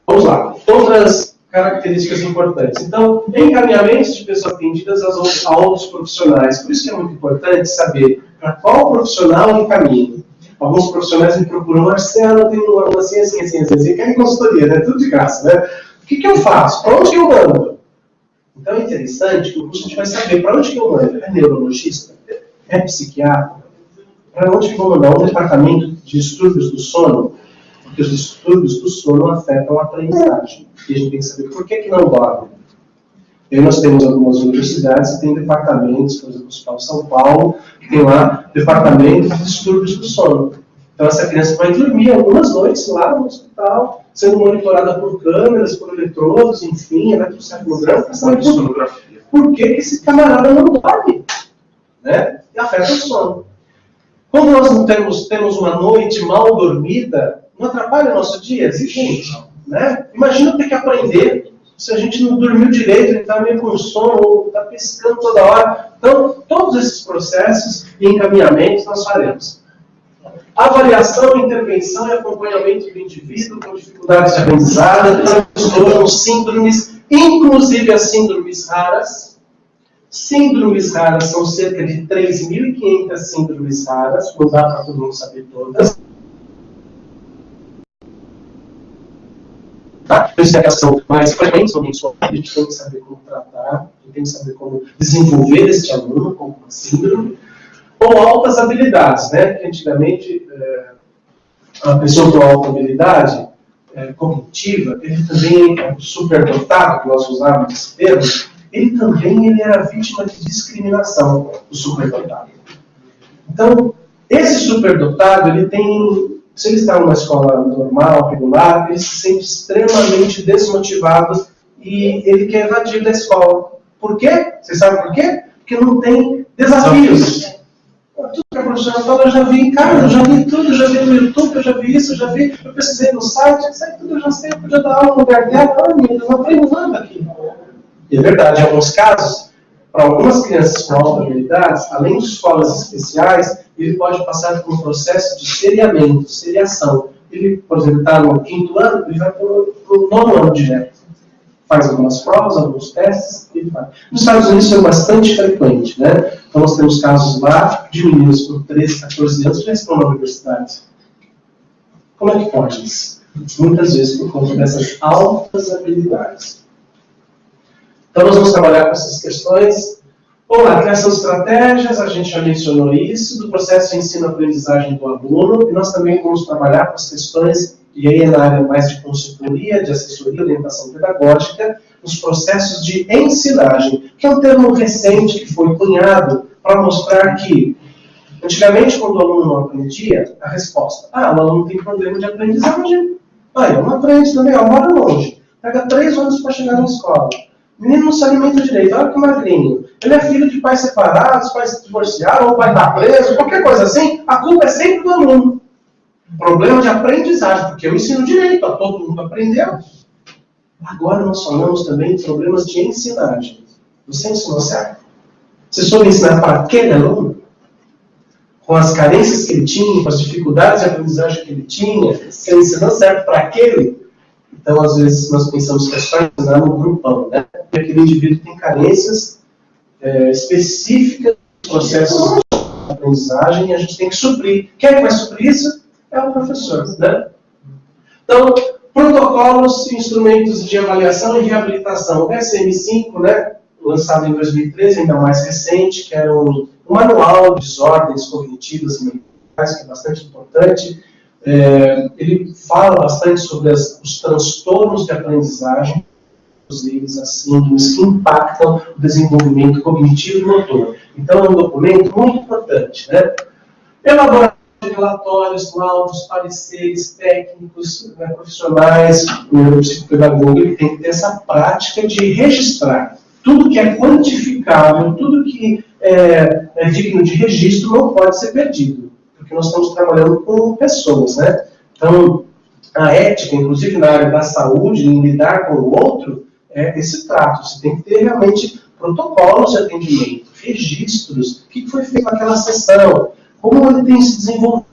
Vamos lá. Outras características importantes. Então, encaminhamentos de pessoas atendidas a outros profissionais. Por isso que é muito importante saber para qual profissional eu encaminho. Alguns profissionais me procuram, Marcelo, eu tenho um aluno assim, querem consultoria, né? Tudo de graça, né? O que eu faço? Para onde que eu mando? Então é interessante que o curso a gente vai saber para onde que eu mando. É neurologista? É psiquiatra? Para onde que eu vou mandar? Um departamento de distúrbios do sono? Porque os distúrbios do sono afetam a aprendizagem. E a gente tem que saber por que não dorme. E aí nós temos algumas universidades que têm departamentos, por exemplo, o Hospital São Paulo, que tem lá departamento de distúrbios do sono. Então essa criança vai dormir algumas noites lá no hospital, sendo monitorada por câmeras, por eletrodos, enfim, eletroencefalograma. Por que esse camarada não dorme? Né? E afeta o sono. Quando nós não temos uma noite mal dormida, não atrapalha o nosso dia? Gente, né? Imagina ter que aprender. Se a gente não dormiu direito, ele está meio com sono, ou está piscando toda hora. Então, todos esses processos e encaminhamentos nós faremos. Avaliação, intervenção e acompanhamento do indivíduo com dificuldades de aprendizagem, transtornos, síndromes, inclusive as síndromes raras. Síndromes raras são cerca de 3.500 síndromes raras, não dá para todo mundo saber todas. Tá? Então, isso é a questão mais frequente, a gente tem que saber como tratar, a gente tem que saber como desenvolver este aluno com uma síndrome, ou altas habilidades, né? Porque antigamente, a pessoa com alta habilidade cognitiva, ele também é superdotado, que nós usávamos esse termo, ele era vítima de discriminação, o superdotado. Então, esse superdotado, ele tem... Se ele está numa escola normal, regular, ele se sente extremamente desmotivado e ele quer evadir da escola. Por quê? Vocês sabem por quê? Porque não tem desafios. Tudo que a professora fala, eu já vi, cara, eu já vi tudo, eu já vi no YouTube, eu já vi isso, eu pesquisei no site, isso aí tudo eu já sei, eu podia dar aula no lugar dela, eu não aprendo nada aqui. E é verdade, em alguns casos, para algumas crianças com altas habilidades, além de escolas especiais, ele pode passar por um processo de seriação. Ele, por exemplo, está no 5º ano, ele vai para o 9º ano direto. Faz algumas provas, alguns testes, e ele vai. Nos Estados Unidos isso é bastante frequente, né? Então nós temos casos lá de meninos com 13, 14 anos que já estão na universidade. Como é que pode isso? Muitas vezes por conta dessas altas habilidades. Então nós vamos trabalhar com essas questões. Bom, a criação de estratégias, a gente já mencionou isso, do processo de ensino-aprendizagem do aluno, e nós também vamos trabalhar com as questões, e aí é na área mais de consultoria, de assessoria, orientação pedagógica, os processos de ensinagem, que é um termo recente que foi cunhado para mostrar que, antigamente, quando o aluno não aprendia, a resposta, o aluno tem problema de aprendizagem. Ele não aprende também, mora longe, pega 3 anos para chegar na escola. O menino não se alimenta direito, olha que magrinho. Ele é filho de pais separados, pais se divorciaram, ou o pai está preso, qualquer coisa assim, a culpa é sempre do aluno. Problema de aprendizagem, porque eu ensino direito, todo mundo aprendeu. Agora nós falamos também de problemas de ensinagem. Você ensinou certo? Você soube ensinar para aquele aluno? Com as carências que ele tinha, com as dificuldades de aprendizagem que ele tinha, você ensinou certo para aquele? Então, às vezes, nós pensamos que é só ensinar no grupão, né? Porque aquele indivíduo tem carências específicas do processo de aprendizagem e a gente tem que suprir. Quem é que vai suprir isso? É o professor, né? Então, protocolos e instrumentos de avaliação e reabilitação. O DSM-5, né, lançado em 2013, ainda mais recente, que era um manual de desordens cognitivas e mentais, que é bastante importante. Ele fala bastante sobre os transtornos de aprendizagem, eles, as síndromes que impactam o desenvolvimento cognitivo e motor. Então, é um documento muito importante, né? Elaboração de relatórios, laudos, pareceres técnicos, né, profissionais, o neuropsicopedagogo ele tem que ter essa prática de registrar. Tudo que é quantificável, tudo que é digno de registro não pode ser perdido, porque nós estamos trabalhando com pessoas, né? Então, a ética, inclusive na área da saúde, em lidar com o outro, é esse trato. Você tem que ter realmente protocolos de atendimento, registros, o que foi feito naquela sessão, como ele tem se desenvolvido.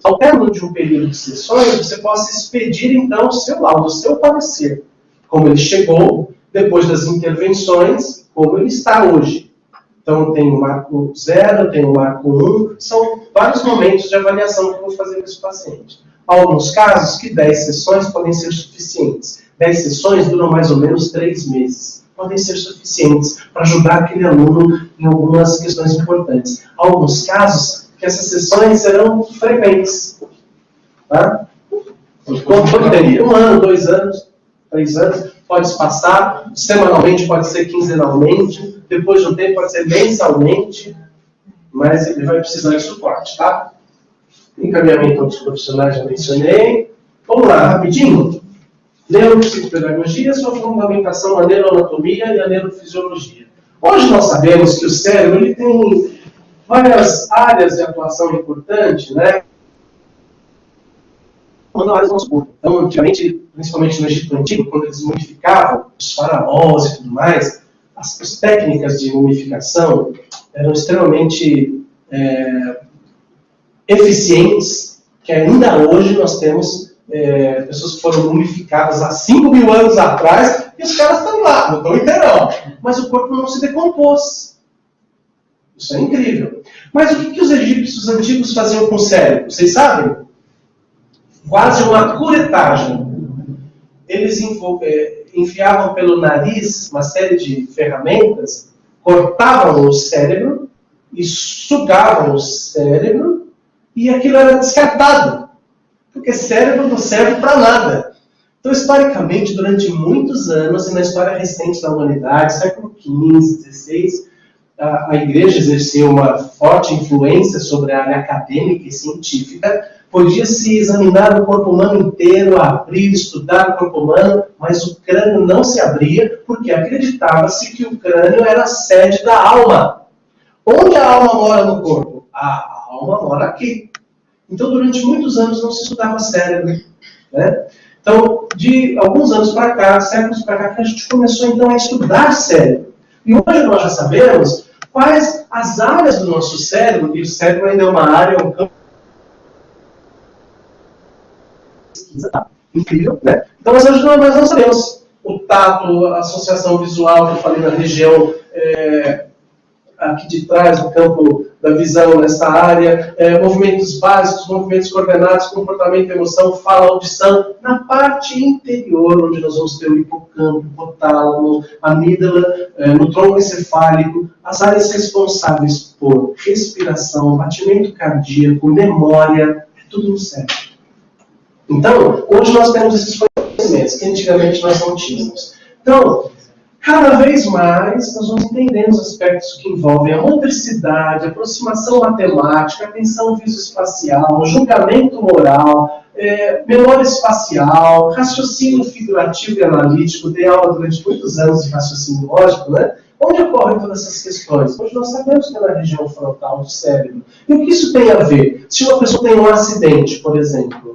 Ao término de um período de sessões, você possa expedir, então, o seu laudo, o seu parecer. Como ele chegou, depois das intervenções, como ele está hoje. Então, tem o marco 0, tem o marco 1, são vários momentos de avaliação que eu vou fazer com esse paciente. Há alguns casos que 10 sessões podem ser suficientes. 10 sessões duram mais ou menos 3 meses. Podem ser suficientes para ajudar aquele aluno em algumas questões importantes. Há alguns casos que essas sessões serão frequentes. Tá? Quanto teria? 1 ano, 2 anos, 3 anos. Pode se passar, semanalmente, pode ser quinzenalmente, depois de um tempo pode ser mensalmente, mas ele vai precisar de suporte, tá? Encaminhamento aos profissionais, já mencionei. Vamos lá, rapidinho. Neuropsicopedagogia, sua fundamentação na neuroanatomia e a neurofisiologia. Hoje nós sabemos que o cérebro ele tem várias áreas de atuação importante, né? Então, antigamente, principalmente no Egito Antigo, quando eles mumificavam os faraós e tudo mais, as técnicas de mumificação eram extremamente eficientes, que ainda hoje nós temos pessoas que foram mumificadas há 5.000 anos atrás, e os caras estão lá, não estão inteirão, mas o corpo não se decompôs. Isso é incrível. Mas o que os egípcios antigos faziam com o cérebro? Vocês sabem? Quase uma curetagem. Eles enfiavam pelo nariz uma série de ferramentas, cortavam o cérebro e sugavam o cérebro, e aquilo era descartado, porque cérebro não serve para nada. Então, historicamente, durante muitos anos, e na história recente da humanidade, século XV, XVI, a igreja exerceu uma forte influência sobre a área acadêmica e científica. Podia-se examinar o corpo humano inteiro, abrir, estudar o corpo humano, mas o crânio não se abria, porque acreditava-se que o crânio era a sede da alma. Onde a alma mora no corpo? A alma mora aqui. Então, durante muitos anos não se estudava cérebro, né? Então, de alguns anos para cá, séculos para cá, que a gente começou então a estudar cérebro. E hoje nós já sabemos quais as áreas do nosso cérebro, e o cérebro ainda é uma área, um campo incrível, né? Então, mas hoje nós não sabemos o tato, a associação visual que eu falei na região aqui de trás, no campo da visão, nessa área, movimentos básicos, movimentos coordenados, comportamento, emoção, fala, audição, na parte interior, onde nós vamos ter o hipocampo, o hipotálamo, a amígdala, no tronco encefálico, as áreas responsáveis por respiração, batimento cardíaco, memória, é tudo no cérebro. Então, hoje nós temos esses conhecimentos que antigamente nós não tínhamos. Então, cada vez mais nós vamos entendendo os aspectos que envolvem a motricidade, a aproximação matemática, atenção visoespacial, julgamento moral, memória espacial, raciocínio figurativo e analítico. Dei aula durante muitos anos de raciocínio lógico, né? Onde ocorrem todas essas questões? Hoje nós sabemos que é na região frontal do cérebro. E o que isso tem a ver? Se uma pessoa tem um acidente, por exemplo,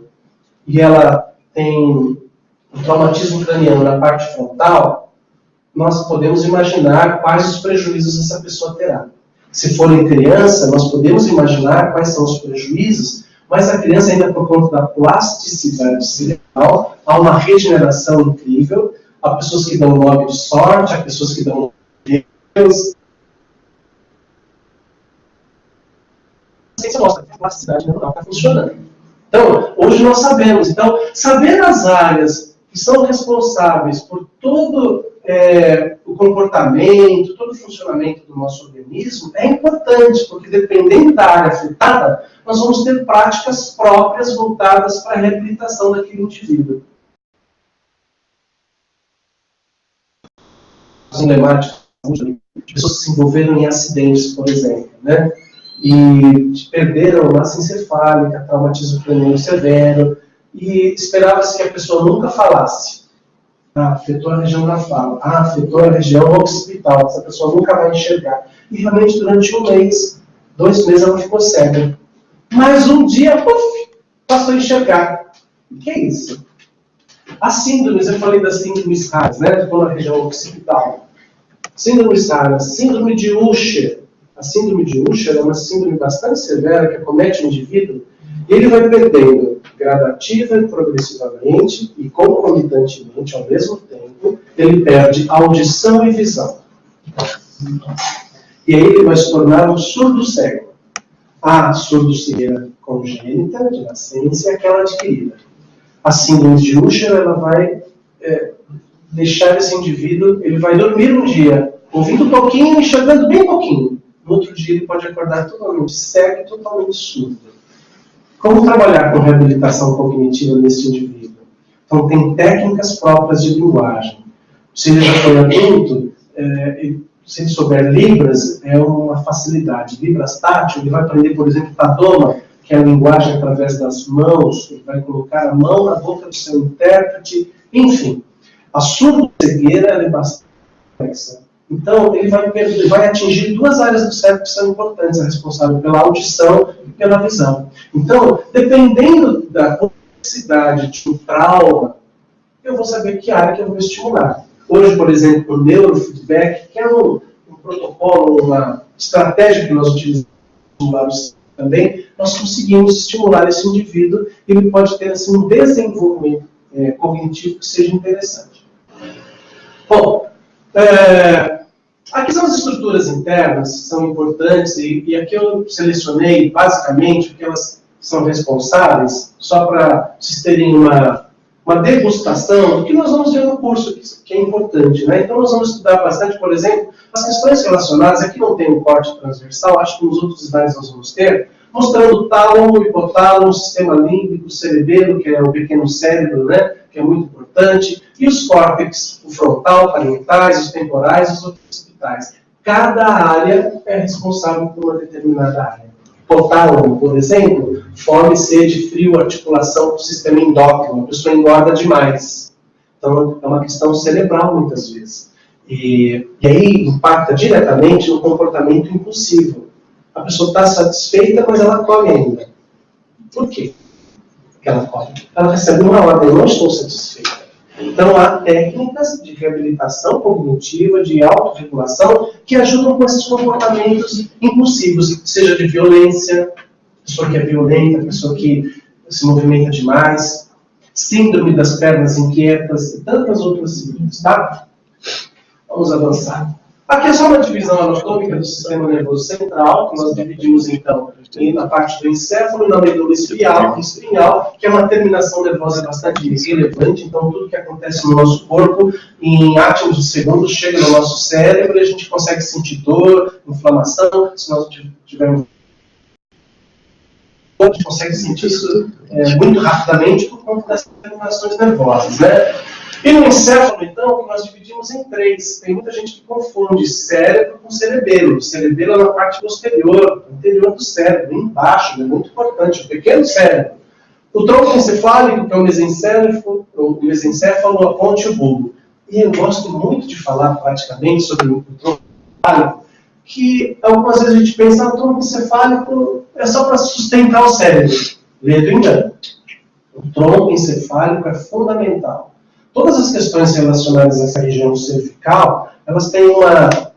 e ela tem um traumatismo craniano na parte frontal, nós podemos imaginar quais os prejuízos essa pessoa terá. Se for em criança, nós podemos imaginar quais são os prejuízos, mas a criança, ainda por conta da plasticidade cerebral, há uma regeneração incrível. Há pessoas que dão o nome de sorte, há pessoas que dão o nome de Deus. A ciência mostra que a plasticidade neuronal está funcionando. Então, hoje nós sabemos. Então, saber as áreas que são responsáveis por todo o comportamento, todo o funcionamento do nosso organismo é importante, porque dependendo da área afetada, nós vamos ter práticas próprias voltadas para a reabilitação daquele indivíduo. Os emblemáticos de pessoas que se envolveram em acidentes, por exemplo, né? e perderam massa encefálica, traumatismo craniano severo, e esperava-se que a pessoa nunca falasse. Afetou a região da fala, afetou a região occipital, essa pessoa nunca vai enxergar. E realmente durante 1 mês, 2 meses ela ficou cega. Mas um dia, passou a enxergar. O que é isso? As síndromes, eu falei das síndromes raras, né? Estou na região occipital. Síndromes raras, síndrome de Usher. A síndrome de Usher é uma síndrome bastante severa que acomete o indivíduo e ele vai perdendo gradativa e progressivamente e concomitantemente ao mesmo tempo, ele perde audição e visão. E aí ele vai se tornar um surdo cego. A surdo-cegueira congênita, de nascença, e aquela adquirida. A síndrome de Usher, ela vai deixar esse indivíduo, ele vai dormir um dia, ouvindo um pouquinho, enxergando bem pouquinho. No outro dia ele pode acordar totalmente cego e totalmente surdo. Como trabalhar com reabilitação cognitiva nesse indivíduo? Então tem técnicas próprias de linguagem. Se ele já foi adulto, se ele souber Libras, é uma facilidade. Libras tátil, ele vai aprender, por exemplo, Tadoma, que é a linguagem através das mãos, ele vai colocar a mão na boca do seu intérprete, enfim. A surdo-cegueira é bastante complexa. Então, ele vai atingir 2 áreas do cérebro que são importantes, a responsável pela audição e pela visão. Então, dependendo da complexidade de um trauma, eu vou saber que área que eu vou estimular. Hoje, por exemplo, o neurofeedback, que é um protocolo, uma estratégia que nós utilizamos também, nós conseguimos estimular esse indivíduo e ele pode ter assim, um desenvolvimento cognitivo que seja interessante. Bom, aqui são as estruturas internas, que são importantes, e aqui eu selecionei basicamente o que elas são responsáveis, só para vocês terem uma degustação do que nós vamos ver no curso, que é importante, né? Então nós vamos estudar bastante, por exemplo, as questões relacionadas, aqui não tem um corte transversal, acho que nos outros slides nós vamos ter, mostrando o tálamo, hipotálamo, sistema límbico, cerebelo, que é o pequeno cérebro, né? Que é muito importante, e os córtex, o frontal, parietais, os temporais, os occipitais. Cada área é responsável por uma determinada área. Hipotálamo, por exemplo, fome, sede, frio, articulação do sistema endócrino. A pessoa engorda demais. Então, é uma questão cerebral, muitas vezes. E aí impacta diretamente no comportamento impulsivo. A pessoa está satisfeita, mas ela come ainda. Por quê que ela come? Ela recebe uma ordem, eu não estou satisfeita. Então, há técnicas de reabilitação cognitiva, de autorregulação, que ajudam com esses comportamentos impulsivos, seja de violência, pessoa que é violenta, pessoa que se movimenta demais, síndrome das pernas inquietas e tantas outras síndromes, tá? Vamos avançar. Aqui é só uma divisão anatômica do sistema nervoso central, que nós dividimos, então, na parte do encéfalo e na medula espinhal, que é uma terminação nervosa bastante relevante. Então, tudo que acontece no nosso corpo, em átomos de segundos, chega no nosso cérebro e a gente consegue sentir dor, inflamação. Se nós tivermos, a gente consegue sentir isso muito rapidamente por conta das terminações nervosas, né? E no encéfalo, então, nós dividimos em 3. Tem muita gente que confunde cérebro com cerebelo. O cerebelo é na parte posterior, interior do cérebro, embaixo, é muito importante, o pequeno cérebro. O tronco encefálico, que é o mesencéfalo, a ponte e o bulbo. E eu gosto muito de falar, praticamente, sobre o tronco encefálico, que algumas vezes a gente pensa, o tronco encefálico é só para sustentar o cérebro. Lê do engano. O tronco encefálico é fundamental. Todas as questões relacionadas a essa região cervical, elas têm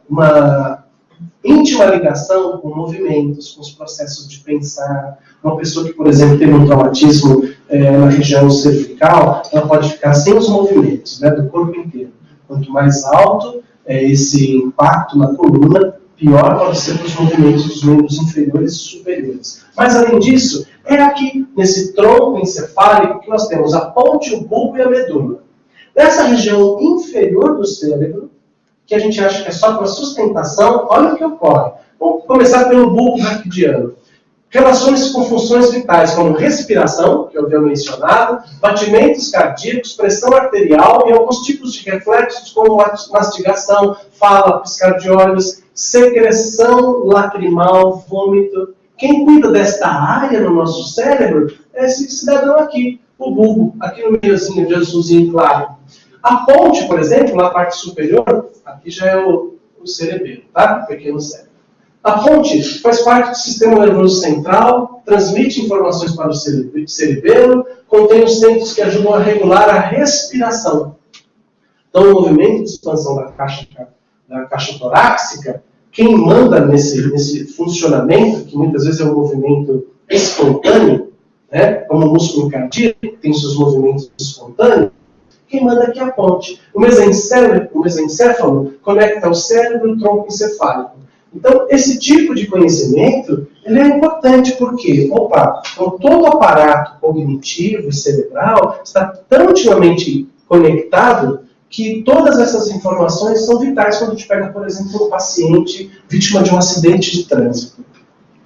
uma íntima ligação com movimentos, com os processos de pensar. Uma pessoa que, por exemplo, teve um traumatismo na região cervical, ela pode ficar sem os movimentos, né, do corpo inteiro. Quanto mais alto é esse impacto na coluna, pior pode ser para os movimentos dos membros inferiores e superiores. Mas, além disso, é aqui, nesse tronco encefálico, que nós temos a ponte, o bulbo e a medula. Nessa região inferior do cérebro, que a gente acha que é só para sustentação, olha o que ocorre. Vamos começar pelo bulbo raquidiano. Relaciona-se com funções vitais, como respiração, que eu havia mencionado, batimentos cardíacos, pressão arterial e alguns tipos de reflexos, como mastigação, fala, piscar de olhos, secreção lacrimal, vômito. Quem cuida desta área no nosso cérebro é esse cidadão aqui, o bulbo, aqui no meiozinho de azulzinho claro. A ponte, por exemplo, na parte superior, aqui já é o cerebelo, tá? O pequeno cérebro. A ponte faz parte do sistema nervoso central, transmite informações para o cerebelo, contém os centros que ajudam a regular a respiração. Então, o movimento de expansão da caixa torácica, quem manda nesse funcionamento, que muitas vezes é um movimento espontâneo, né, como o músculo cardíaco, que tem seus movimentos espontâneos, quem manda aqui é a ponte. O mesencéfalo conecta o cérebro e o tronco encefálico. Então, esse tipo de conhecimento, ele é importante porque, então, todo o aparato cognitivo e cerebral está tão intimamente conectado que todas essas informações são vitais quando a gente pega, por exemplo, um paciente vítima de um acidente de trânsito.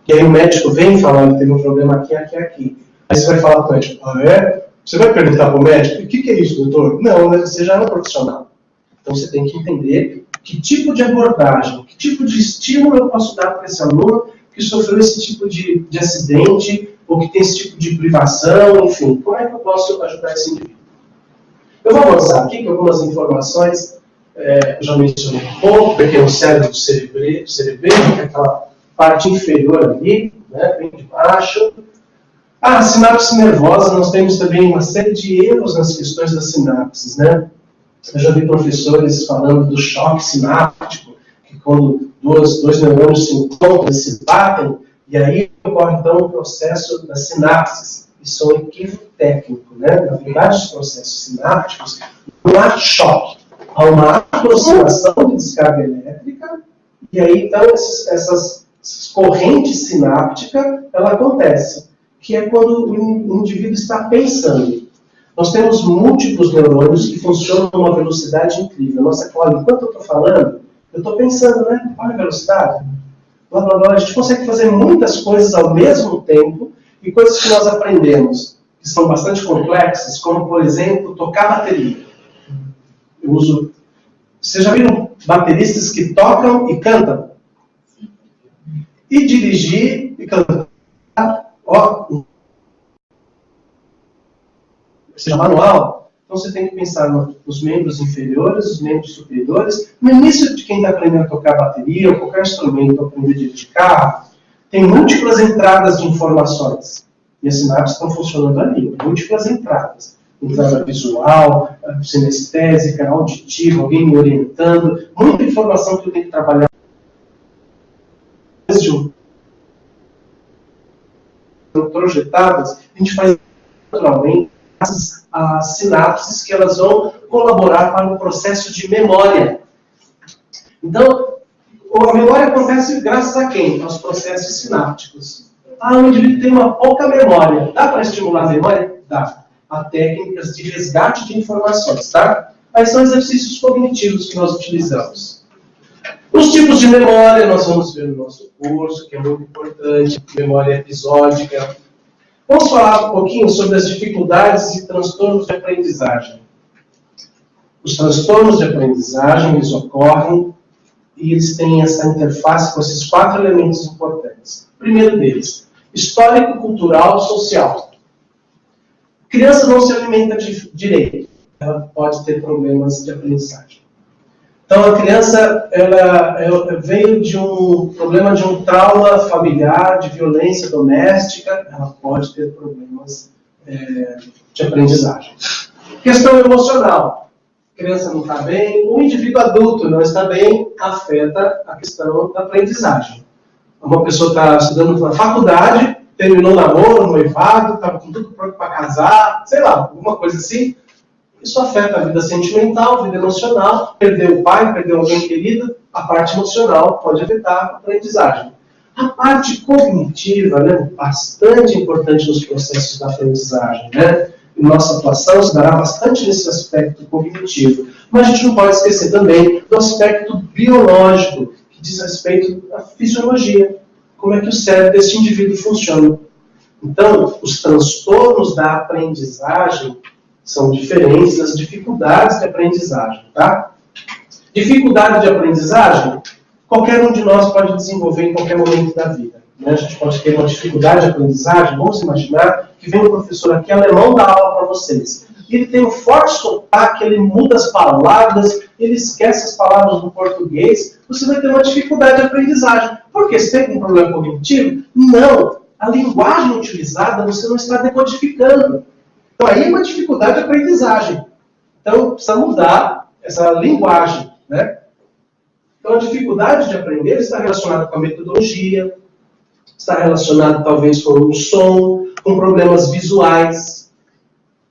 E aí o médico vem falar que teve um problema aqui, aqui, aqui. Aí você vai falar para o médico, Você vai perguntar para o médico, o que é isso, doutor? Não, você já é um profissional. Então você tem que entender que tipo de abordagem, que tipo de estímulo eu posso dar para esse aluno que sofreu esse tipo de acidente, ou que tem esse tipo de privação, enfim, como é que eu posso ajudar esse indivíduo? Eu vou avançar aqui com algumas informações, já mencionei um pouco, porque é o cérebro do cerebelo, que é aquela parte inferior ali, né, bem de baixo. A sinapse nervosa, nós temos também uma série de erros nas questões das sinapses, né? Eu já vi professores falando do choque sináptico, que quando dois neurônios se encontram, se batem, e aí ocorre então o processo das sinapses. Isso é um equívoco técnico, né? Na verdade, os processos sinápticos não há choque, há uma aproximação de descarga elétrica, e aí então essas correntes sinápticas, ela acontece, que é quando o indivíduo está pensando. Nós temos múltiplos neurônios que funcionam a uma velocidade incrível. Nossa, Cláudia, enquanto eu estou falando, eu estou pensando, né? Olha a velocidade. Blá, blá, blá. A gente consegue fazer muitas coisas ao mesmo tempo e coisas que nós aprendemos, que são bastante complexas, como, por exemplo, tocar bateria. Eu uso... Vocês já viram bateristas que tocam e cantam? E dirigir e cantar. Seja manual, então você tem que pensar nos membros inferiores, os membros superiores. No início de quem está aprendendo a tocar bateria ou qualquer instrumento, aprender a dirigir carro, tem múltiplas entradas de informações. E as sinapses estão funcionando ali, múltiplas entradas. Entrada visual, sinestésica, auditiva, alguém me orientando, muita informação que eu tenho que trabalhar. Projetadas, a gente faz naturalmente as sinapses que elas vão colaborar para o processo de memória. Então, a memória acontece graças a quem? Aos processos sinápticos. O indivíduo tem uma pouca memória. Dá para estimular a memória? Dá. Há técnicas de resgate de informações, tá? Aí são exercícios cognitivos que nós utilizamos. Os tipos de memória nós vamos ver no nosso curso, que é muito importante, memória episódica. Vamos falar um pouquinho sobre as dificuldades e transtornos de aprendizagem. Os transtornos de aprendizagem, eles ocorrem e eles têm essa interface com esses 4 elementos importantes. O primeiro deles, histórico, cultural, social. A criança não se alimenta direito, ela pode ter problemas de aprendizagem. Então, a criança ela veio de um problema de um trauma familiar, de violência doméstica, ela pode ter problemas de aprendizagem. Questão emocional. A criança não está bem, o indivíduo adulto não está bem, afeta a questão da aprendizagem. Uma pessoa está estudando na faculdade, terminou o namoro, noivado, estava com tudo pronto para casar, sei lá, alguma coisa assim. Isso afeta a vida sentimental, a vida emocional. Perdeu o pai, perdeu alguém querido, a parte emocional pode afetar a aprendizagem. A parte cognitiva, né, bastante importante nos processos da aprendizagem. Né? E nossa atuação se dará bastante nesse aspecto cognitivo. Mas a gente não pode esquecer também do aspecto biológico, que diz respeito à fisiologia. como é que o cérebro desse indivíduo funciona. Então, os transtornos da aprendizagem são diferentes das dificuldades de aprendizagem, tá? Dificuldade de aprendizagem, qualquer um de nós pode desenvolver em qualquer momento da vida. Né? A gente pode ter uma dificuldade de aprendizagem, vamos imaginar que vem um professor aqui alemão dar aula para vocês. E ele tem um forte sotaque, ele muda as palavras, ele esquece as palavras do português, você vai ter uma dificuldade de aprendizagem. Por quê? Você tem um problema cognitivo? Não. A linguagem utilizada você não está decodificando. Então aí é uma dificuldade de aprendizagem. Então precisa mudar essa linguagem. Né? Então a dificuldade de aprender está relacionada com a metodologia, está relacionada talvez com o som, com problemas visuais.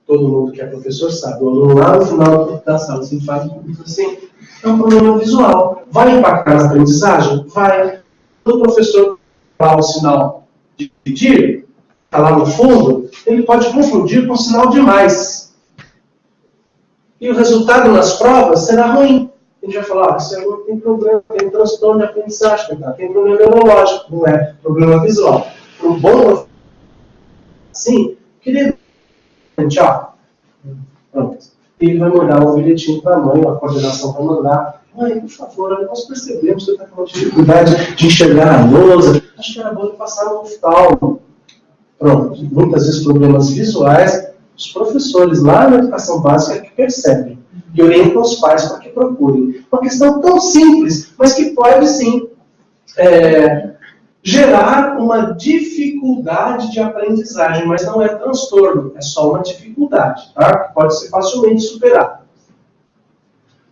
Todo mundo que é professor sabe, o aluno lá no final da sala se faz assim, é um problema visual. Vai impactar na aprendizagem? Vai. O professor dá o sinal de dividir, está lá no fundo, ele pode confundir com o sinal de mais. E o resultado nas provas será ruim. A gente vai falar, esse aluno tem problema, tem transtorno de aprendizagem, tem problema neurológico, não é problema visual. Um bom assim, querido, ó, pronto. Ele vai mandar um bilhetinho para a mãe, a coordenação vai mandar. Mãe, por favor, nós percebemos que você está com uma dificuldade de enxergar a lousa. Acho que era bom passar um oftalmo. Pronto. Muitas vezes problemas visuais, os professores lá na educação básica que percebem e orientam os pais para que procurem. Uma questão tão simples, mas que pode sim gerar uma dificuldade de aprendizagem, mas não é transtorno, é só uma dificuldade, tá? Que pode ser facilmente superada.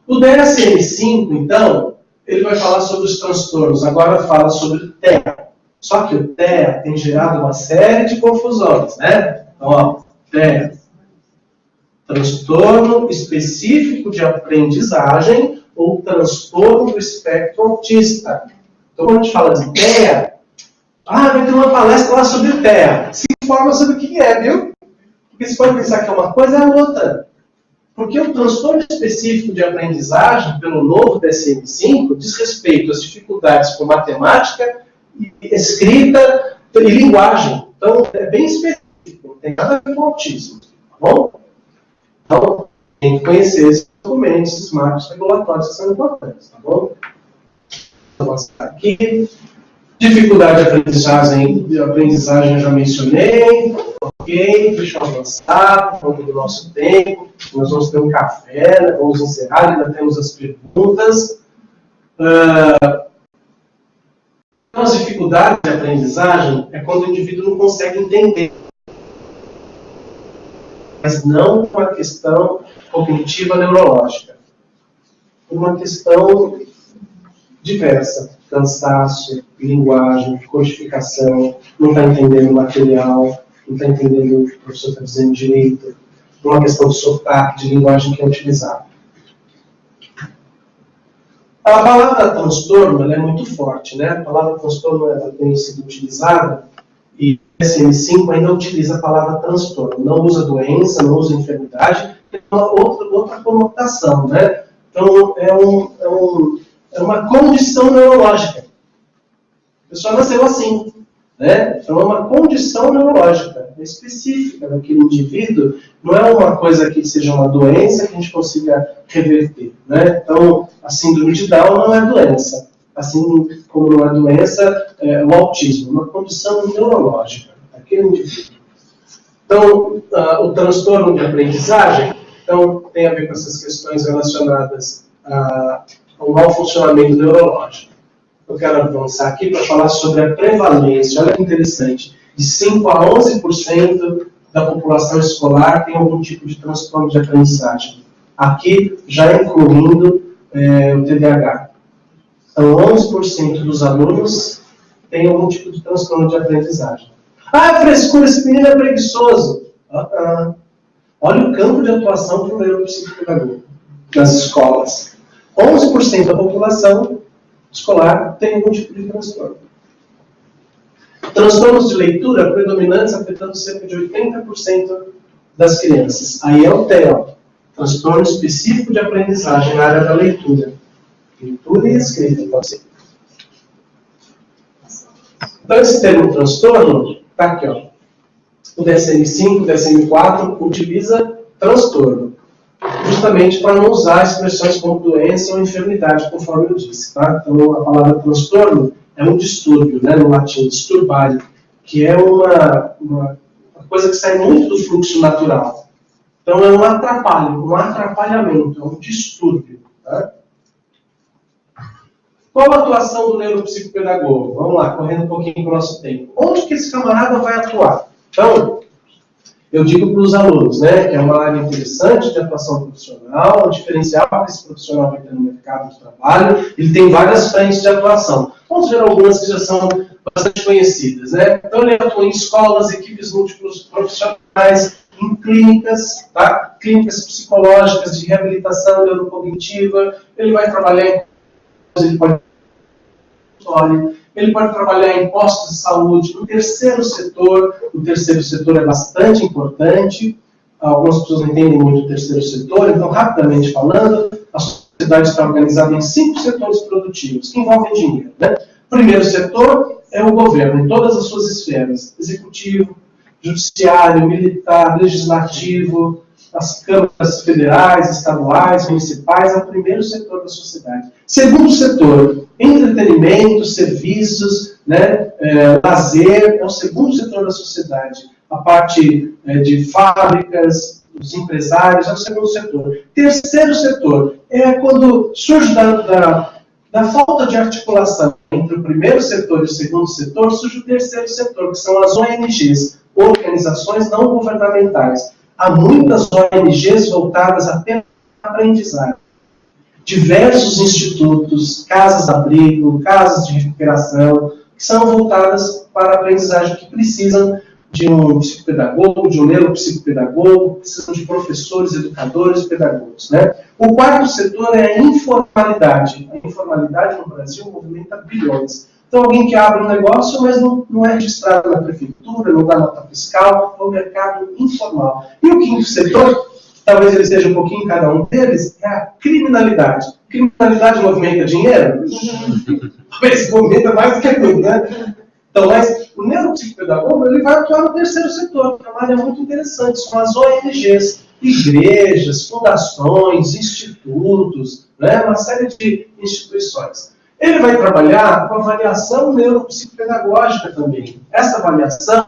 O DSM-5, então, ele vai falar sobre os transtornos, agora fala sobre o TEA. Só que o TEA tem gerado uma série de confusões, né? Então, ó, TEA, transtorno específico de aprendizagem ou transtorno do espectro autista. Então, quando a gente fala de TEA, vai ter uma palestra lá sobre o TEA. Se informa sobre o que é, viu? Porque você pode pensar que é uma coisa, é outra. Porque o transtorno específico de aprendizagem, pelo novo DSM-5, diz respeito às dificuldades com matemática, escrita e linguagem. Então, é bem específico, não tem nada a ver com autismo. Tá bom? Então, tem que conhecer esses documentos, esses marcos regulatórios que são importantes. Tá bom? Vou mostrar aqui. Dificuldade de aprendizagem eu já mencionei. Ok, deixa eu avançar por conta do nosso tempo. Nós vamos ter um café, né? Vamos encerrar, ainda temos as perguntas. As dificuldades de aprendizagem é quando o indivíduo não consegue entender. Mas não por uma questão cognitiva neurológica. Por uma questão diversa. Cansaço, linguagem, codificação, não está entendendo o material, não está entendendo o que o professor está dizendo direito, uma questão de sotaque, de linguagem que é utilizada. A palavra transtorno ela é muito forte, né? A palavra transtorno ela tem sido utilizada e o DSM-5 ainda utiliza a palavra transtorno. Não usa doença, não usa enfermidade, tem uma outra conotação, né? Então, é uma condição neurológica. A pessoa nasceu assim. Né? Então é uma condição neurológica específica daquele indivíduo, não é uma coisa que seja uma doença que a gente consiga reverter. Né? Então, a síndrome de Down não é doença. Assim como não é doença, o autismo, uma condição neurológica daquele indivíduo. Então, o transtorno de aprendizagem então, tem a ver com essas questões relacionadas ao mau funcionamento neurológico. Eu quero avançar aqui para falar sobre a prevalência. Olha que interessante. De 5 a 11% da população escolar tem algum tipo de transtorno de aprendizagem. Aqui, já incluindo o TDAH. Então, 11% dos alunos têm algum tipo de transtorno de aprendizagem. Frescura, esse menino é preguiçoso. Olha o campo de atuação do neuropsicopedagogo nas escolas. 11% da população escolar tem algum tipo de transtorno. Transtornos de leitura predominantes afetando cerca de 80% das crianças. Aí é o TEA, transtorno específico de aprendizagem na área da leitura. Leitura e escrita, pode ser. Então, esse termo transtorno está aqui, ó. O DSM-5, o DSM-4 utiliza transtorno, justamente para não usar expressões como doença ou enfermidade, conforme eu disse. Tá? Então, a palavra transtorno é um distúrbio, né, no latim, disturbare, que é uma coisa que sai muito do fluxo natural. Então, é um atrapalho, um atrapalhamento, é um distúrbio. Tá? Qual a atuação do neuropsicopedagogo? Vamos lá, correndo um pouquinho para o nosso tempo. Onde que esse camarada vai atuar? Então, eu digo para os alunos, né, que é uma área interessante de atuação profissional, o diferencial que esse profissional vai ter no mercado de trabalho, ele tem várias frentes de atuação. Vamos ver algumas que já são bastante conhecidas, né? Então, ele atua em escolas, equipes múltiplos profissionais, em clínicas, tá? Clínicas psicológicas de reabilitação neurocognitiva, ele vai trabalhar em ele pode trabalhar em postos de saúde, no terceiro setor. O terceiro setor é bastante importante. Algumas pessoas não entendem muito o terceiro setor, então, rapidamente falando, a sociedade está organizada em 5 setores produtivos, que envolvem dinheiro. Né? O primeiro setor é o governo, em todas as suas esferas: executivo, judiciário, militar, legislativo, as câmaras federais, estaduais, municipais, é o primeiro setor da sociedade. Segundo setor, entretenimento, serviços, né, lazer, é o segundo setor da sociedade. A parte de fábricas, os empresários, é o segundo setor. Terceiro setor, é quando surge da falta de articulação entre o primeiro setor e o segundo setor, surge o terceiro setor, que são as ONGs, organizações não governamentais. Há muitas ONGs voltadas apenas para a aprendizagem. Diversos institutos, casas-abrigo, casas de recuperação, que são voltadas para a aprendizagem, que precisam de um psicopedagogo, de um neuropsicopedagogo, precisam de professores, educadores e pedagogos. Né? O quarto setor é a informalidade. A informalidade no Brasil movimenta bilhões. Então, alguém que abre um negócio, mas não é registrado na prefeitura, não dá nota fiscal, é um mercado informal. E o quinto setor, talvez ele seja um pouquinho cada um deles, é a criminalidade. Criminalidade movimenta dinheiro? Talvez movimenta mais do que tudo, né? Então, mas o neuropsicopedagogo, ele vai atuar no terceiro setor. O trabalho é muito interessante. São as ONGs, igrejas, fundações, institutos, né? Uma série de instituições. Ele vai trabalhar com avaliação neuropsicopedagógica também. Essa avaliação,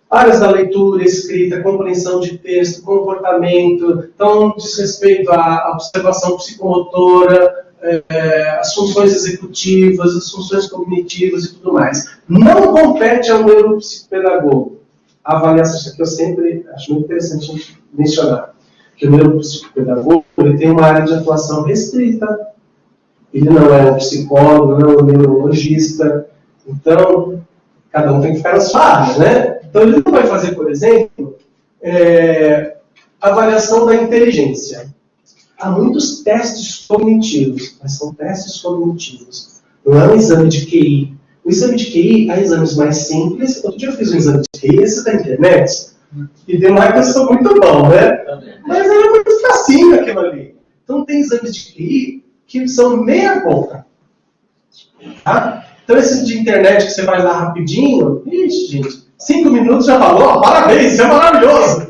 áreas da leitura, escrita, compreensão de texto, comportamento, então diz respeito à observação psicomotora, as funções executivas, as funções cognitivas e tudo mais. Não compete ao neuropsicopedagogo. A avaliação, isso aqui eu sempre acho muito interessante a gente mencionar, que o neuropsicopedagogo ele tem uma área de atuação restrita. Ele não é um psicólogo, não é um neurologista. Então, cada um tem que ficar na sua área, né? Então, ele não vai fazer, por exemplo, avaliação da inteligência. Há muitos testes cognitivos, mas são testes cognitivos. Não é um exame de QI. O exame de QI, há exames mais simples. Outro dia eu fiz um exame de QI, esse da internet, e deu uma questão muito bom, né? Mas era muito facinho aquilo ali. Então, tem exames de QI que são meia boca. Tá? Então, esse de internet que você faz lá rapidinho, ixi, gente, 5 minutos já falou, parabéns, isso é maravilhoso.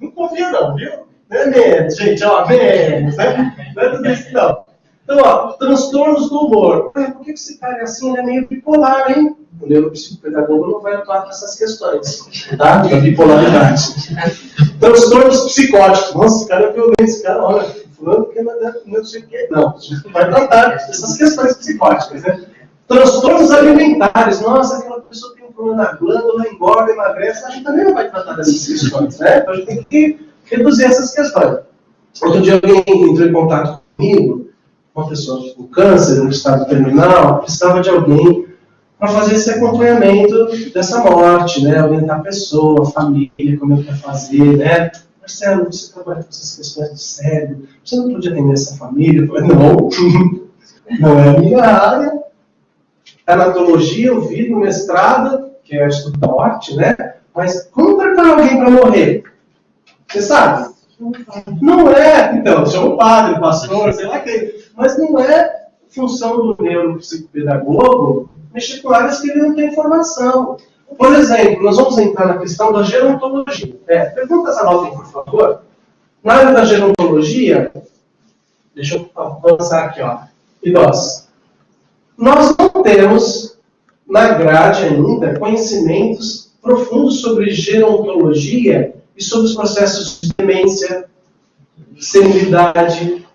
Não confia não, viu? Não é menos, gente, ó, menos, né? Não é tudo isso não. Então, ó, transtornos do humor. Por que esse cara é assim? Ele é meio bipolar, hein? O neuropsicopedagogo não vai atuar nessas questões, tá? Da bipolaridade. Transtornos psicóticos. Nossa, esse cara é violento, esse cara, olha, fulano que não sei o que. Não, a gente não vai tratar dessas questões psicóticas, né? Transtornos alimentares. Nossa, aquela pessoa tem um problema na glândula, engorda, emagrece. A gente também não vai tratar dessas questões, né? Então a gente tem que reduzir essas questões. Outro dia alguém entrou em contato comigo, uma pessoa com câncer, no estado terminal, precisava de alguém para fazer esse acompanhamento dessa morte, né? Orientar a pessoa, a família, como é que vai fazer, né? Marcelo, você trabalha com essas questões do cérebro, você não podia atender essa família? Eu falei, não, não é a minha área. Anatologia, eu vi no mestrado, que é o estudo da morte, né? Mas como tratar alguém para morrer? Você sabe? Não é, então, chama o padre, o pastor, sei lá quem. Mas não é função do neuropsicopedagogo mexer com áreas que ele não tem formação. Por exemplo, nós vamos entrar na questão da gerontologia. Perguntas anotem, por favor. Na área da gerontologia, deixa eu avançar aqui, ó. Idosos. Nós não temos na grade ainda conhecimentos profundos sobre gerontologia e sobre os processos de demência, senilidade,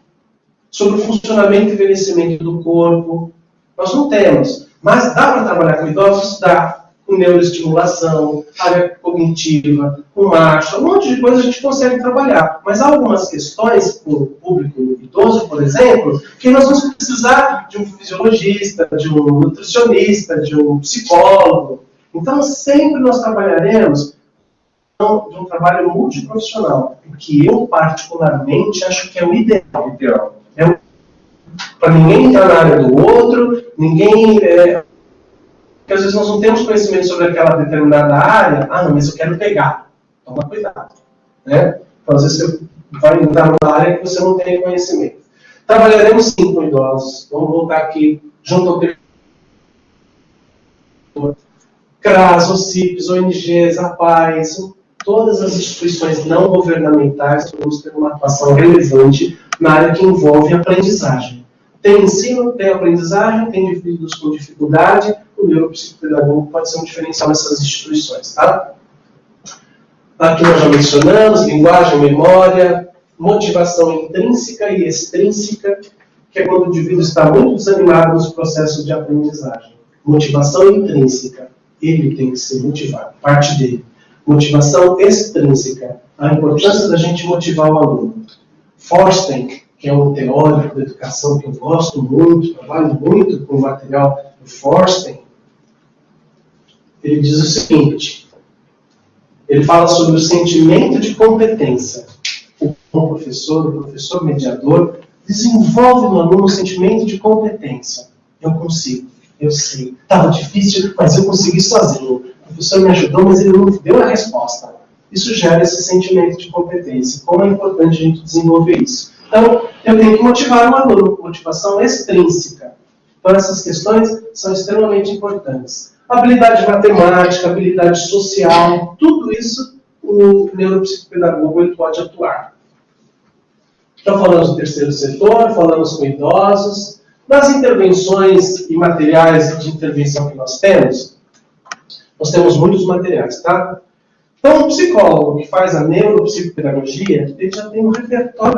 sobre o funcionamento e envelhecimento do corpo. Nós não temos. Mas dá para trabalhar com idosos? Dá. Com neuroestimulação, área cognitiva, com marcha, um monte de coisa a gente consegue trabalhar. Mas há algumas questões, para o público idoso, por exemplo, que nós vamos precisar de um fisiologista, de um nutricionista, de um psicólogo. Então, sempre nós trabalharemos de um trabalho multiprofissional, o que eu, particularmente, acho que é o ideal. Para ninguém entrar na área do outro, ninguém... Porque às vezes nós não temos conhecimento sobre aquela determinada área. Ah, não, mas eu quero pegar. Toma cuidado. Né? Então, às vezes você vai entrar numa área que você não tem conhecimento. Trabalharemos sim com idosos. Vamos voltar aqui, junto ao CRAS, OCIPs, ONGs, APAES, todas as instituições não governamentais, vamos ter uma atuação relevante na área que envolve aprendizagem. Tem ensino, tem aprendizagem, tem indivíduos com dificuldade, o neuropsicopedagogo pode ser um diferencial nessas instituições, tá? Aqui nós já mencionamos, linguagem, memória, motivação intrínseca e extrínseca, que é quando o indivíduo está muito desanimado nos processos de aprendizagem. Motivação intrínseca, ele tem que ser motivado, parte dele. Motivação extrínseca, a importância da gente motivar o aluno. Forsten, que é um teórico da educação que eu gosto muito, trabalho muito com o material do Forsten, ele diz o seguinte, ele fala sobre o sentimento de competência. O professor mediador, desenvolve no aluno o sentimento de competência. Eu consigo, eu sei. Estava difícil, mas eu consegui sozinho. O professor me ajudou, mas ele não deu a resposta. Isso gera esse sentimento de competência. Como é importante a gente desenvolver isso? Então, eu tenho que motivar o aluno, motivação extrínseca. Então, essas questões são extremamente importantes. Habilidade matemática, habilidade social, tudo isso o neuropsicopedagogo ele pode atuar. Então, falamos do terceiro setor, falamos com idosos. Nas intervenções e materiais de intervenção que nós temos muitos materiais, tá? Então, o psicólogo que faz a neuropsicopedagogia, ele já tem um repertório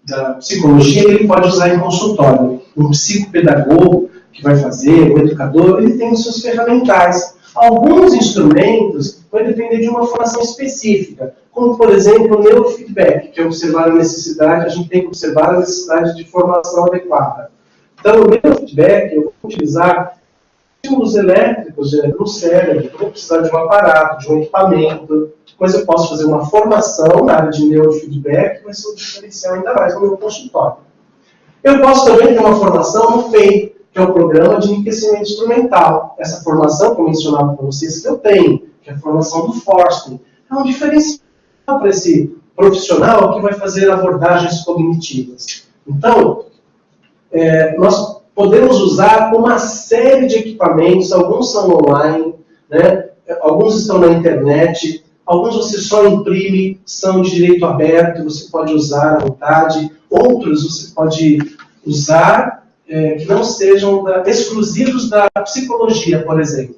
da psicologia que ele pode usar em consultório. Um psicopedagogo que vai fazer, o educador, ele tem os seus ferramentais. Alguns instrumentos vão depender de uma formação específica, como, por exemplo, o neurofeedback, que é observar a necessidade, a gente tem que observar a necessidade de formação adequada. Então, o neurofeedback, eu vou utilizar estímulos elétricos no cérebro, eu vou precisar de um aparato, de um equipamento, depois eu posso fazer uma formação na área de neurofeedback, que vai ser um diferencial ainda mais no meu consultório. Eu posso também ter uma formação no FEI, que é o Programa de Enriquecimento Instrumental. Essa formação que eu mencionava para vocês que eu tenho, que é a formação do Forsten, é um diferencial para esse profissional que vai fazer abordagens cognitivas. Então, nós podemos usar uma série de equipamentos, alguns são online, né? Alguns estão na internet, alguns você só imprime, são de direito aberto, você pode usar à vontade, outros você pode usar que não sejam exclusivos da psicologia, por exemplo.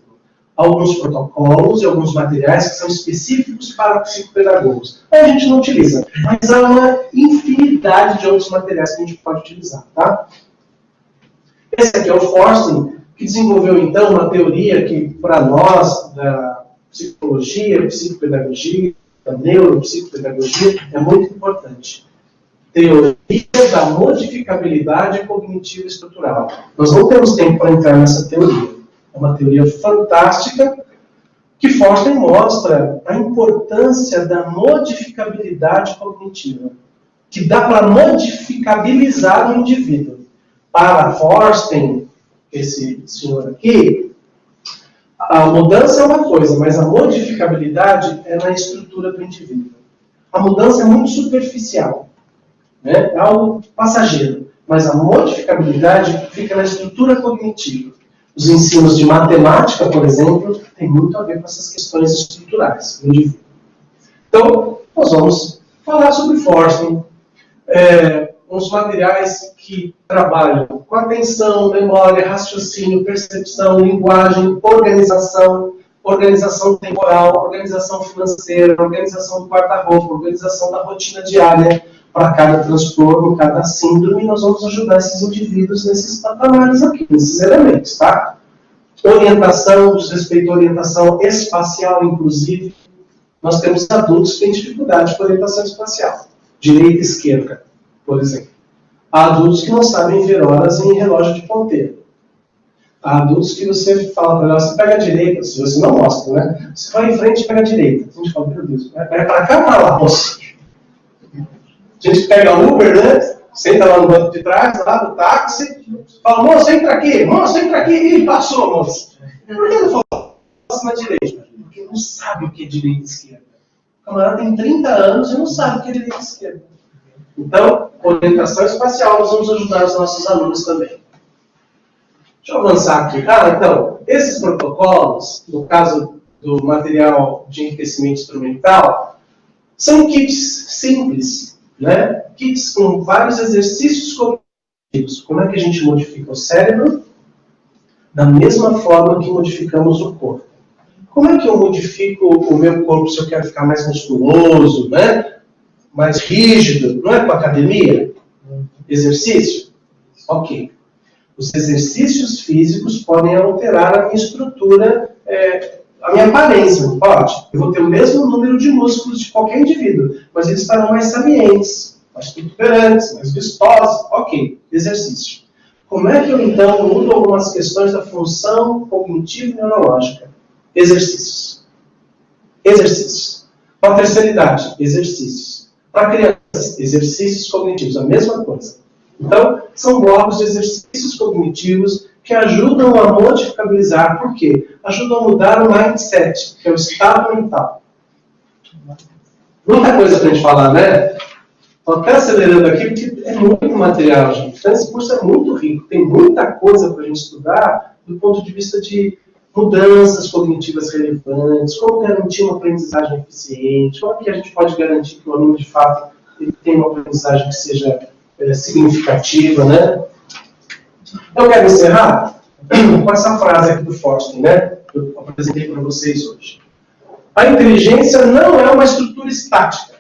Alguns protocolos e alguns materiais que são específicos para psicopedagogos. A gente não utiliza, mas há uma infinidade de outros materiais que a gente pode utilizar, tá? Esse aqui é o Forsten, que desenvolveu, então, uma teoria que, para nós, da psicologia, psicopedagogia, da neuropsicopedagogia, é muito importante. Teoria da modificabilidade cognitiva estrutural. Nós não temos tempo para entrar nessa teoria. É uma teoria fantástica que Forsten mostra a importância da modificabilidade cognitiva, que dá para modificabilizar o indivíduo. Para Forsten, esse senhor aqui, a mudança é uma coisa, mas a modificabilidade é na estrutura do indivíduo. A mudança é muito superficial, né? É algo passageiro. mas a modificabilidade fica na estrutura cognitiva. Os ensinos de matemática, por exemplo, têm muito a ver com essas questões estruturais do indivíduo. Então, nós vamos falar sobre Forstmann, uns materiais que trabalham com atenção, memória, raciocínio, percepção, linguagem, organização temporal, organização financeira, organização do guarda-roupa, organização da rotina diária. Para cada transtorno, cada síndrome, nós vamos ajudar esses indivíduos nesses patamares aqui, nesses elementos, tá? Orientação, diz respeito à orientação espacial, inclusive. Nós temos adultos que têm dificuldade com orientação espacial. Direita e esquerda, por exemplo. Há adultos que não sabem ver horas em relógio de ponteiro. Há adultos que você fala para elas, você pega a direita, se você não mostra, né? Você vai em frente e pega a direita. A gente fala, meu Deus, pega para cá ou para lá, moço? A gente pega o Uber, né? Senta lá no banco de trás, lá do táxi, fala, moço, entra aqui, Ih, passou, moço. Por que não falou? Passa na direita. Porque não sabe o que é direita e esquerda. O camarada tem 30 anos e não sabe o que é direita e esquerda. Então, orientação espacial, nós vamos ajudar os nossos alunos também. Deixa eu avançar aqui. Então, esses protocolos, no caso do material de enriquecimento instrumental, são kits simples, né? Kits com vários exercícios cognitivos. Como é que a gente modifica o cérebro? Da mesma forma que modificamos o corpo. Como é que eu modifico o meu corpo se eu quero ficar mais musculoso, né? Mais rígido? Não é com academia? Exercício? Ok. Os exercícios físicos podem alterar a minha estrutura, a minha aparência, não pode? Eu vou ter o mesmo número de músculos de qualquer indivíduo, mas eles estarão mais salientes, mais protuberantes, mais vistosos. Ok, exercício. Como é que eu, então, mudo algumas questões da função cognitiva e neurológica? Exercícios. Exercícios. Para a terceira idade, exercícios. Para crianças, exercícios cognitivos, a mesma coisa. Então, são blocos de exercícios cognitivos que ajudam a modificabilizar. Por quê? Ajudam a mudar o mindset, que é o estado mental. Muita coisa para a gente falar, né? Estou até acelerando aqui, porque é muito material, gente. Então, esse curso é muito rico. Tem muita coisa para a gente estudar do ponto de vista de mudanças cognitivas relevantes, como garantir uma aprendizagem eficiente, como que a gente pode garantir que o aluno, de fato, ele tenha uma aprendizagem que seja significativa, né? Eu quero encerrar com essa frase aqui do Forstmann, né? Que eu apresentei para vocês hoje. A inteligência não é uma estrutura estática,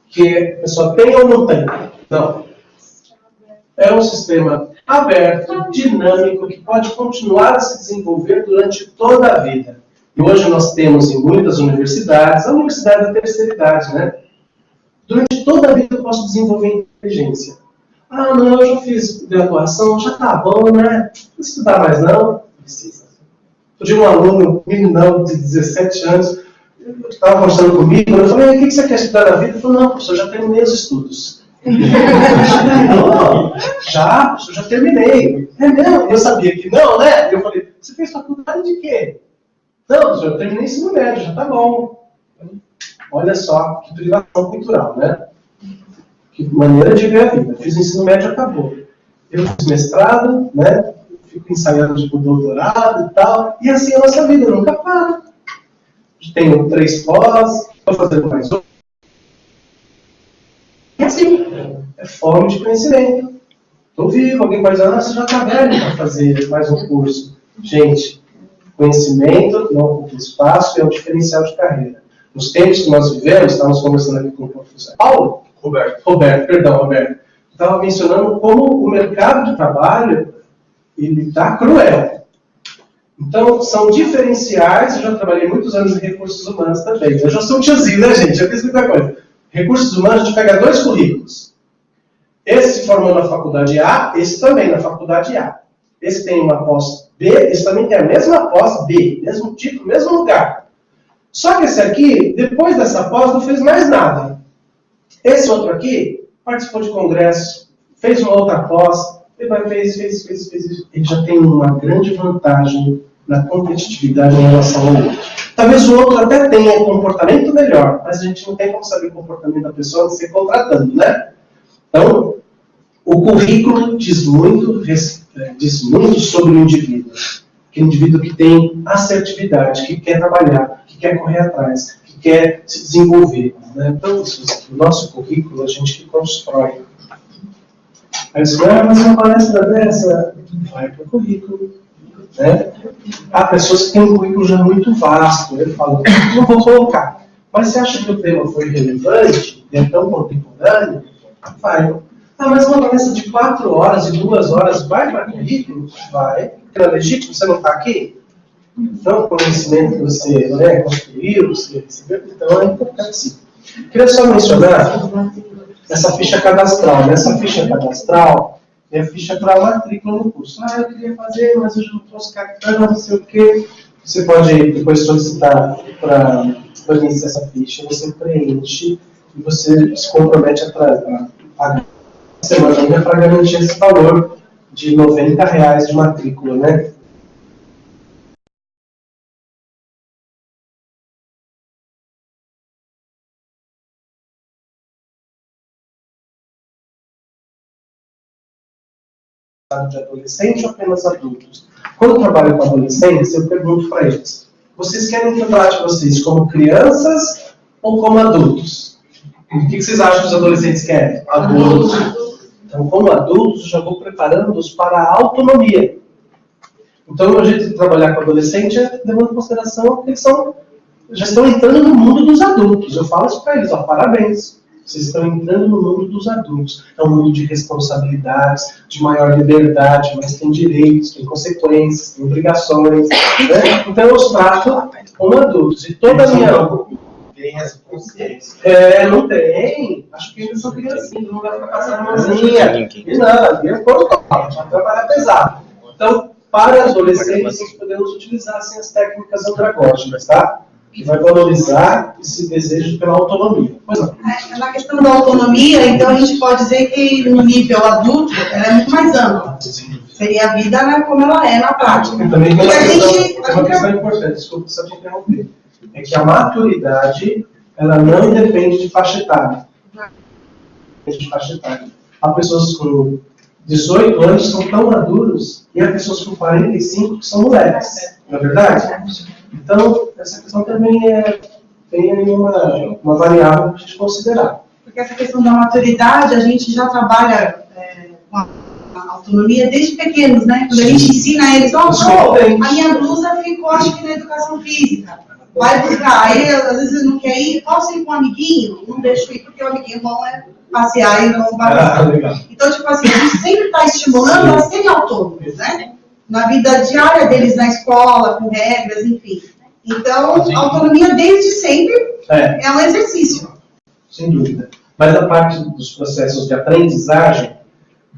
que a pessoa tem ou não tem. Não. É um sistema aberto, dinâmico, que pode continuar a se desenvolver durante toda a vida. E hoje nós temos em muitas universidades, a universidade da terceira idade, né? Durante toda a vida eu posso desenvolver inteligência. Ah, não, eu já fiz graduação, já tá bom, né? Não estudar mais não? Precisa. Eu tinha um aluno, um meninão de 17 anos, estava conversando comigo, eu falei, o que você quer estudar na vida? Ele falou, não, professor, já terminei os estudos. Não, já terminei. É mesmo? Eu sabia que não, né? Eu falei, você fez faculdade de quê? Não, professor, eu terminei ensino médio, já tá bom. Olha só, que privação cultural, né? Que maneira de ver a vida. Fiz o ensino médio, acabou. Eu fiz mestrado, né? Fico ensaiando tipo doutorado e tal. E assim a nossa vida nunca para. Tenho 3 pós, estou fazendo mais um. E assim, é fome de conhecimento. Estou vivo, alguém pode dizer, você já está velho para fazer mais um curso. Gente, conhecimento não ocupa espaço, é um diferencial de carreira. Nos tempos que nós vivemos, estávamos conversando aqui com o professor Paulo, Roberto. Estava mencionando como o mercado de trabalho ele está cruel. Então, são diferenciais. Eu já trabalhei muitos anos em recursos humanos também. Eu já sou um tiozinho, né, gente? Já fiz muita coisa. Recursos humanos, a gente pega 2 currículos. Esse se formou na faculdade A, esse também na faculdade A. Esse tem uma pós B, esse também tem a mesma pós B, mesmo título, mesmo lugar. Só que esse aqui, depois dessa pós, não fez mais nada. Esse outro aqui, participou de congresso, fez uma outra pós, fez. Ele já tem uma grande vantagem na competitividade em relação ao outro. Talvez o outro até tenha um comportamento melhor, mas a gente não tem como saber o comportamento da pessoa sem contratando, né? Então, O currículo diz muito sobre o indivíduo. Aquele indivíduo que tem assertividade, que quer trabalhar, que quer correr atrás, que quer se desenvolver. Né? Então, o nosso currículo, a gente que constrói. Aí você vai, mas uma palestra dessa, vai para o currículo. Né? Há pessoas que têm um currículo já muito vasto. Ele fala, não vou colocar. Mas você acha que o tema foi relevante? É tão contemporâneo? Vai. Ah, mas uma palestra de 4 horas e 2 horas vai para currículo? Vai. Porque é legítimo, você não está aqui? Então, o conhecimento que você, né, construiu, você recebeu, então é importante sim. Queria só mencionar essa ficha cadastral. Essa ficha cadastral é a ficha para a matrícula no curso. Ah, eu queria fazer, mas eu não trouxe cartão, não sei o quê. Você pode depois solicitar para iniciar essa ficha, você preenche e você se compromete a pagar semana para garantir esse valor de R$90 de matrícula, né? De adolescente ou apenas adultos? Quando eu trabalho com adolescentes, eu pergunto para eles: vocês querem que eu trate vocês como crianças ou como adultos? O que vocês acham que os adolescentes querem? Adultos. Então, como adultos, eu já vou preparando-os para a autonomia. Então, o meu jeito de trabalhar com adolescente é levando em consideração que eles já estão entrando no mundo dos adultos. Eu falo isso para eles: ó, parabéns. Vocês estão entrando no mundo dos adultos. É um mundo de responsabilidades, de maior liberdade, mas tem direitos, tem consequências, tem obrigações. Né? Então eu os trato como adultos. E toda a minha... Tem essa consciência. Não tem. Acho que eles são criancinhos, não vai ficar passando mãozinha. E não, eu vai trabalhar pesado. Então, para adolescentes, nós podemos utilizar assim, as técnicas andragógicas, tá? Que vai valorizar esse desejo pela autonomia. Na questão da autonomia, então a gente pode dizer que no nível adulto ela é muito mais ampla. Seria a vida, né, como ela é na prática. E também tem uma questão importante, desculpa só te interromper, é que a maturidade ela não depende de faixa etária. Há pessoas com 18 anos que são tão maduros e há pessoas com 45 que são moleques. Não é verdade? Então, essa questão também tem uma variável para a gente considerar. Porque essa questão da maturidade, a gente já trabalha com a autonomia desde pequenos, né? Quando a gente ensina eles, a minha blusa ficou, acho que na educação física. Vai buscar. Aí, às vezes, não quer ir, posso ir com um amiguinho? Não deixo ir, porque o amiguinho vão passear e vão bagunçar. Então, tipo assim, a gente sempre está estimulando a serem autônomos, né? Na vida diária deles na escola, com regras, enfim. Então, a autonomia desde sempre é um exercício. Sem dúvida. Mas a parte dos processos de aprendizagem,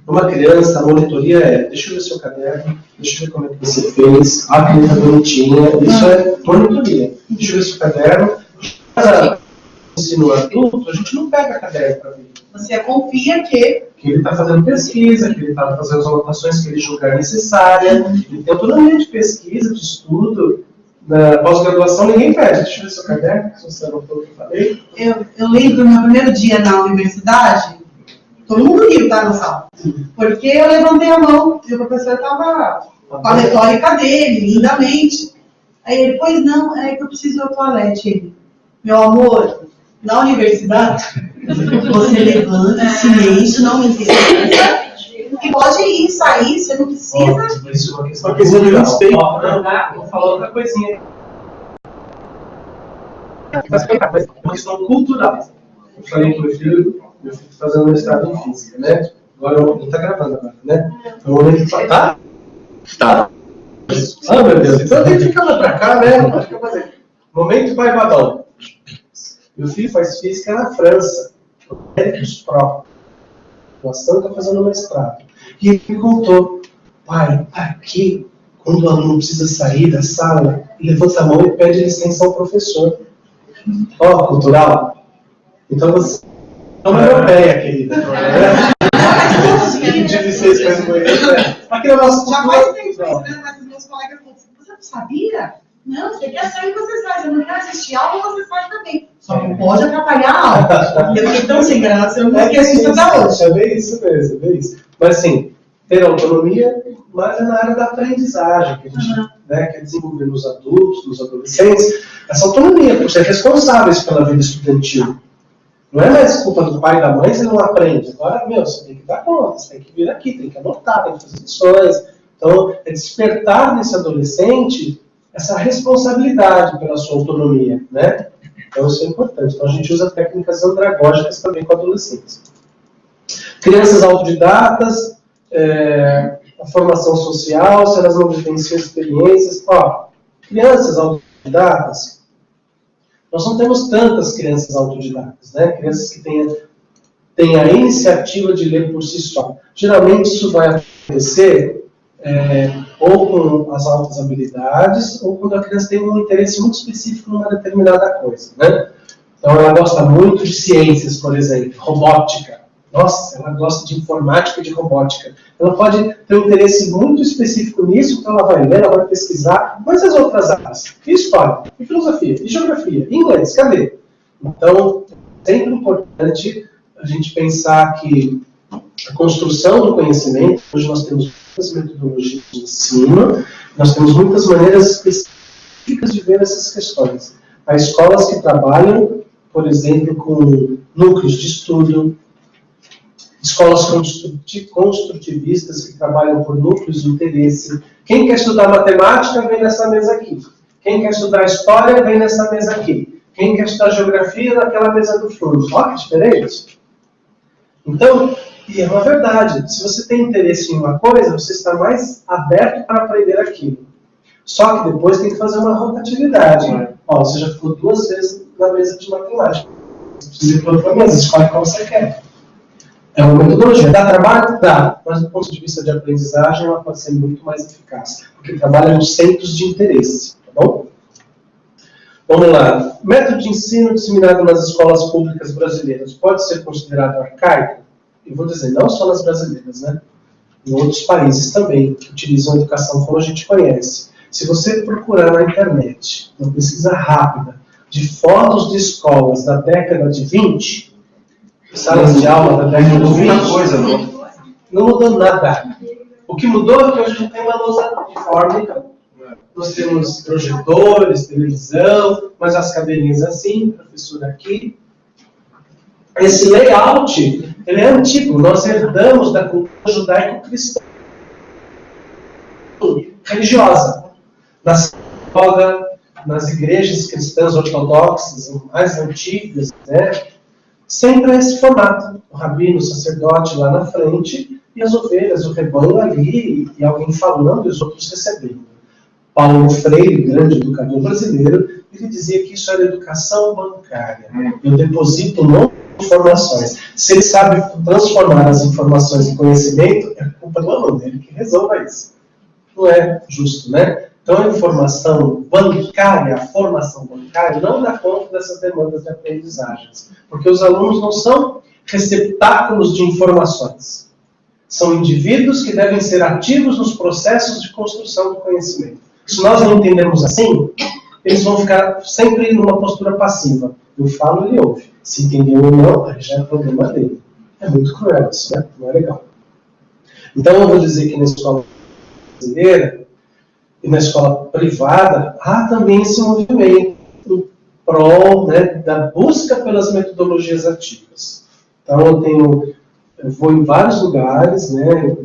uma criança, a monitoria deixa eu ver seu caderno, deixa eu ver como é que você fez, a caneta bonitinha, isso é monitoria. Deixa eu ver seu caderno. Para o ensino adulto, a gente não pega caderno para ver. Você confia que ele está fazendo pesquisa, que ele está fazendo as anotações que ele julgar necessária, ele tem autonomia de pesquisa, de estudo. Na pós-graduação ninguém pede. Deixa eu ver seu caderno, se você anotou o que eu falei. Eu lembro do meu primeiro dia na universidade, todo mundo riu, tá, na sala? Porque eu levantei a mão e o professor estava com a retórica dele, lindamente. Aí ele, pois não, é que eu preciso ir ao toalete. Ele, meu amor, na universidade, você levanta, silêncio, não me interessa. E pode ir, sair, você não precisa. Isso é uma questão de respeito. Vou falar outra coisinha. É uma questão cultural. Eu falei que meu filho está fazendo mestrado em física, né? Agora ele está gravando agora, né? No momento que tá. Tá. Ah, meu Deus, então tem que ficar lá pra cá, né? Não pode ficar fazendo. Momento pai babão. Meu filho faz física na França. Médicos Pro. O Assan está fazendo mestrado. E ele me contou: pai, aqui, quando o aluno precisa sair da sala, ele levanta a mão e pede licença ao professor. Ó, cultural. Então você não é europeia, querida. De licença para conhecer. Aqui é o nosso já faz tempo, né? Mas os meus colegas falam assim, você não sabia? Não, você quer sair, você sai. Se eu não quero assistir aula, você sai também. Só não pode atrapalhar a aula. Eu fiquei tão sem graça, eu não esqueci isso até hoje. É bem isso mesmo, é bem isso. Mas assim, ter autonomia, mas é na área da aprendizagem, que a gente quer desenvolver nos adultos, nos adolescentes, essa autonomia, por ser responsáveis pela vida estudantil. Não é mais culpa do pai e da mãe se não aprende. Agora, você tem que dar conta, você tem que vir aqui, tem que anotar, tem que fazer lições. Então, é despertar nesse adolescente essa responsabilidade pela sua autonomia, né? Então, isso é importante. Então, a gente usa técnicas andragógicas também com adolescentes. Crianças autodidatas, a formação social, se elas não vivenciam experiências. Crianças autodidatas, nós não temos tantas crianças autodidatas, né? Crianças que têm a iniciativa de ler por si só. Geralmente isso vai acontecer ou com as altas habilidades, ou quando a criança tem um interesse muito específico numa determinada coisa, né? Então ela gosta muito de ciências, por exemplo, robótica. Nossa, ela gosta de informática e de robótica. Ela pode ter um interesse muito específico nisso, então ela vai ler, ela vai pesquisar, mas as outras áreas, e história, e filosofia, e geografia, e inglês, cadê? Então, é sempre importante a gente pensar que a construção do conhecimento, hoje nós temos muitas metodologias de ensino, nós temos muitas maneiras específicas de ver essas questões. Há escolas que trabalham, por exemplo, com núcleos de estudo, escolas construtivistas que trabalham por núcleos de interesse. Quem quer estudar matemática, vem nessa mesa aqui. Quem quer estudar história, vem nessa mesa aqui. Quem quer estudar geografia, naquela mesa do fundo. Olha que diferente. Então, e é uma verdade, se você tem interesse em uma coisa, você está mais aberto para aprender aquilo. Só que depois tem que fazer uma rotatividade. Você já ficou 2 vezes na mesa de matemática. Você precisa ir para outra mesa, escolhe qual você quer. É uma metodologia. Dá trabalho? Dá. Mas do ponto de vista de aprendizagem, ela pode ser muito mais eficaz. Porque trabalha nos centros de interesse. Tá bom? Vamos lá. Método de ensino disseminado nas escolas públicas brasileiras pode ser considerado arcaico? Eu vou dizer, não só nas brasileiras, né? Em outros países também, que utilizam a educação como a gente conhece. Se você procurar na internet, uma pesquisa rápida, de fotos de escolas da década de 20, salas de aula da década de 20, não mudou nada. O que mudou é que hoje não tem uma lousa uniforme. Nós temos projetores, televisão, mas as cadeirinhas assim, professor aqui. Esse layout, ele é antigo. Nós herdamos da cultura judaico-cristã religiosa. Na sinagoga, nas igrejas cristãs ortodoxas, mais antigas, né? Sempre é esse formato. O rabino, o sacerdote lá na frente, e as ovelhas, o rebanho ali, e alguém falando e os outros recebendo. Paulo Freire, grande educador brasileiro, ele dizia que isso era educação bancária. Eu deposito um monte de informações. Se ele sabe transformar as informações em conhecimento, é culpa do aluno, ele que resolva isso. Não é justo, né? Então a informação bancária, a formação bancária, não dá conta dessas demandas de aprendizagens. Porque os alunos não são receptáculos de informações. São indivíduos que devem ser ativos nos processos de construção do conhecimento. Se nós não entendemos assim, eles vão ficar sempre numa postura passiva. Eu falo, ele ouve. Se entendeu ou não, aí já é problema dele. É muito cruel isso, né? Não é legal. Então eu vou dizer que na escola brasileira e na escola privada, há também esse movimento em prol, né, da busca pelas metodologias ativas. Então eu vou em vários lugares, né,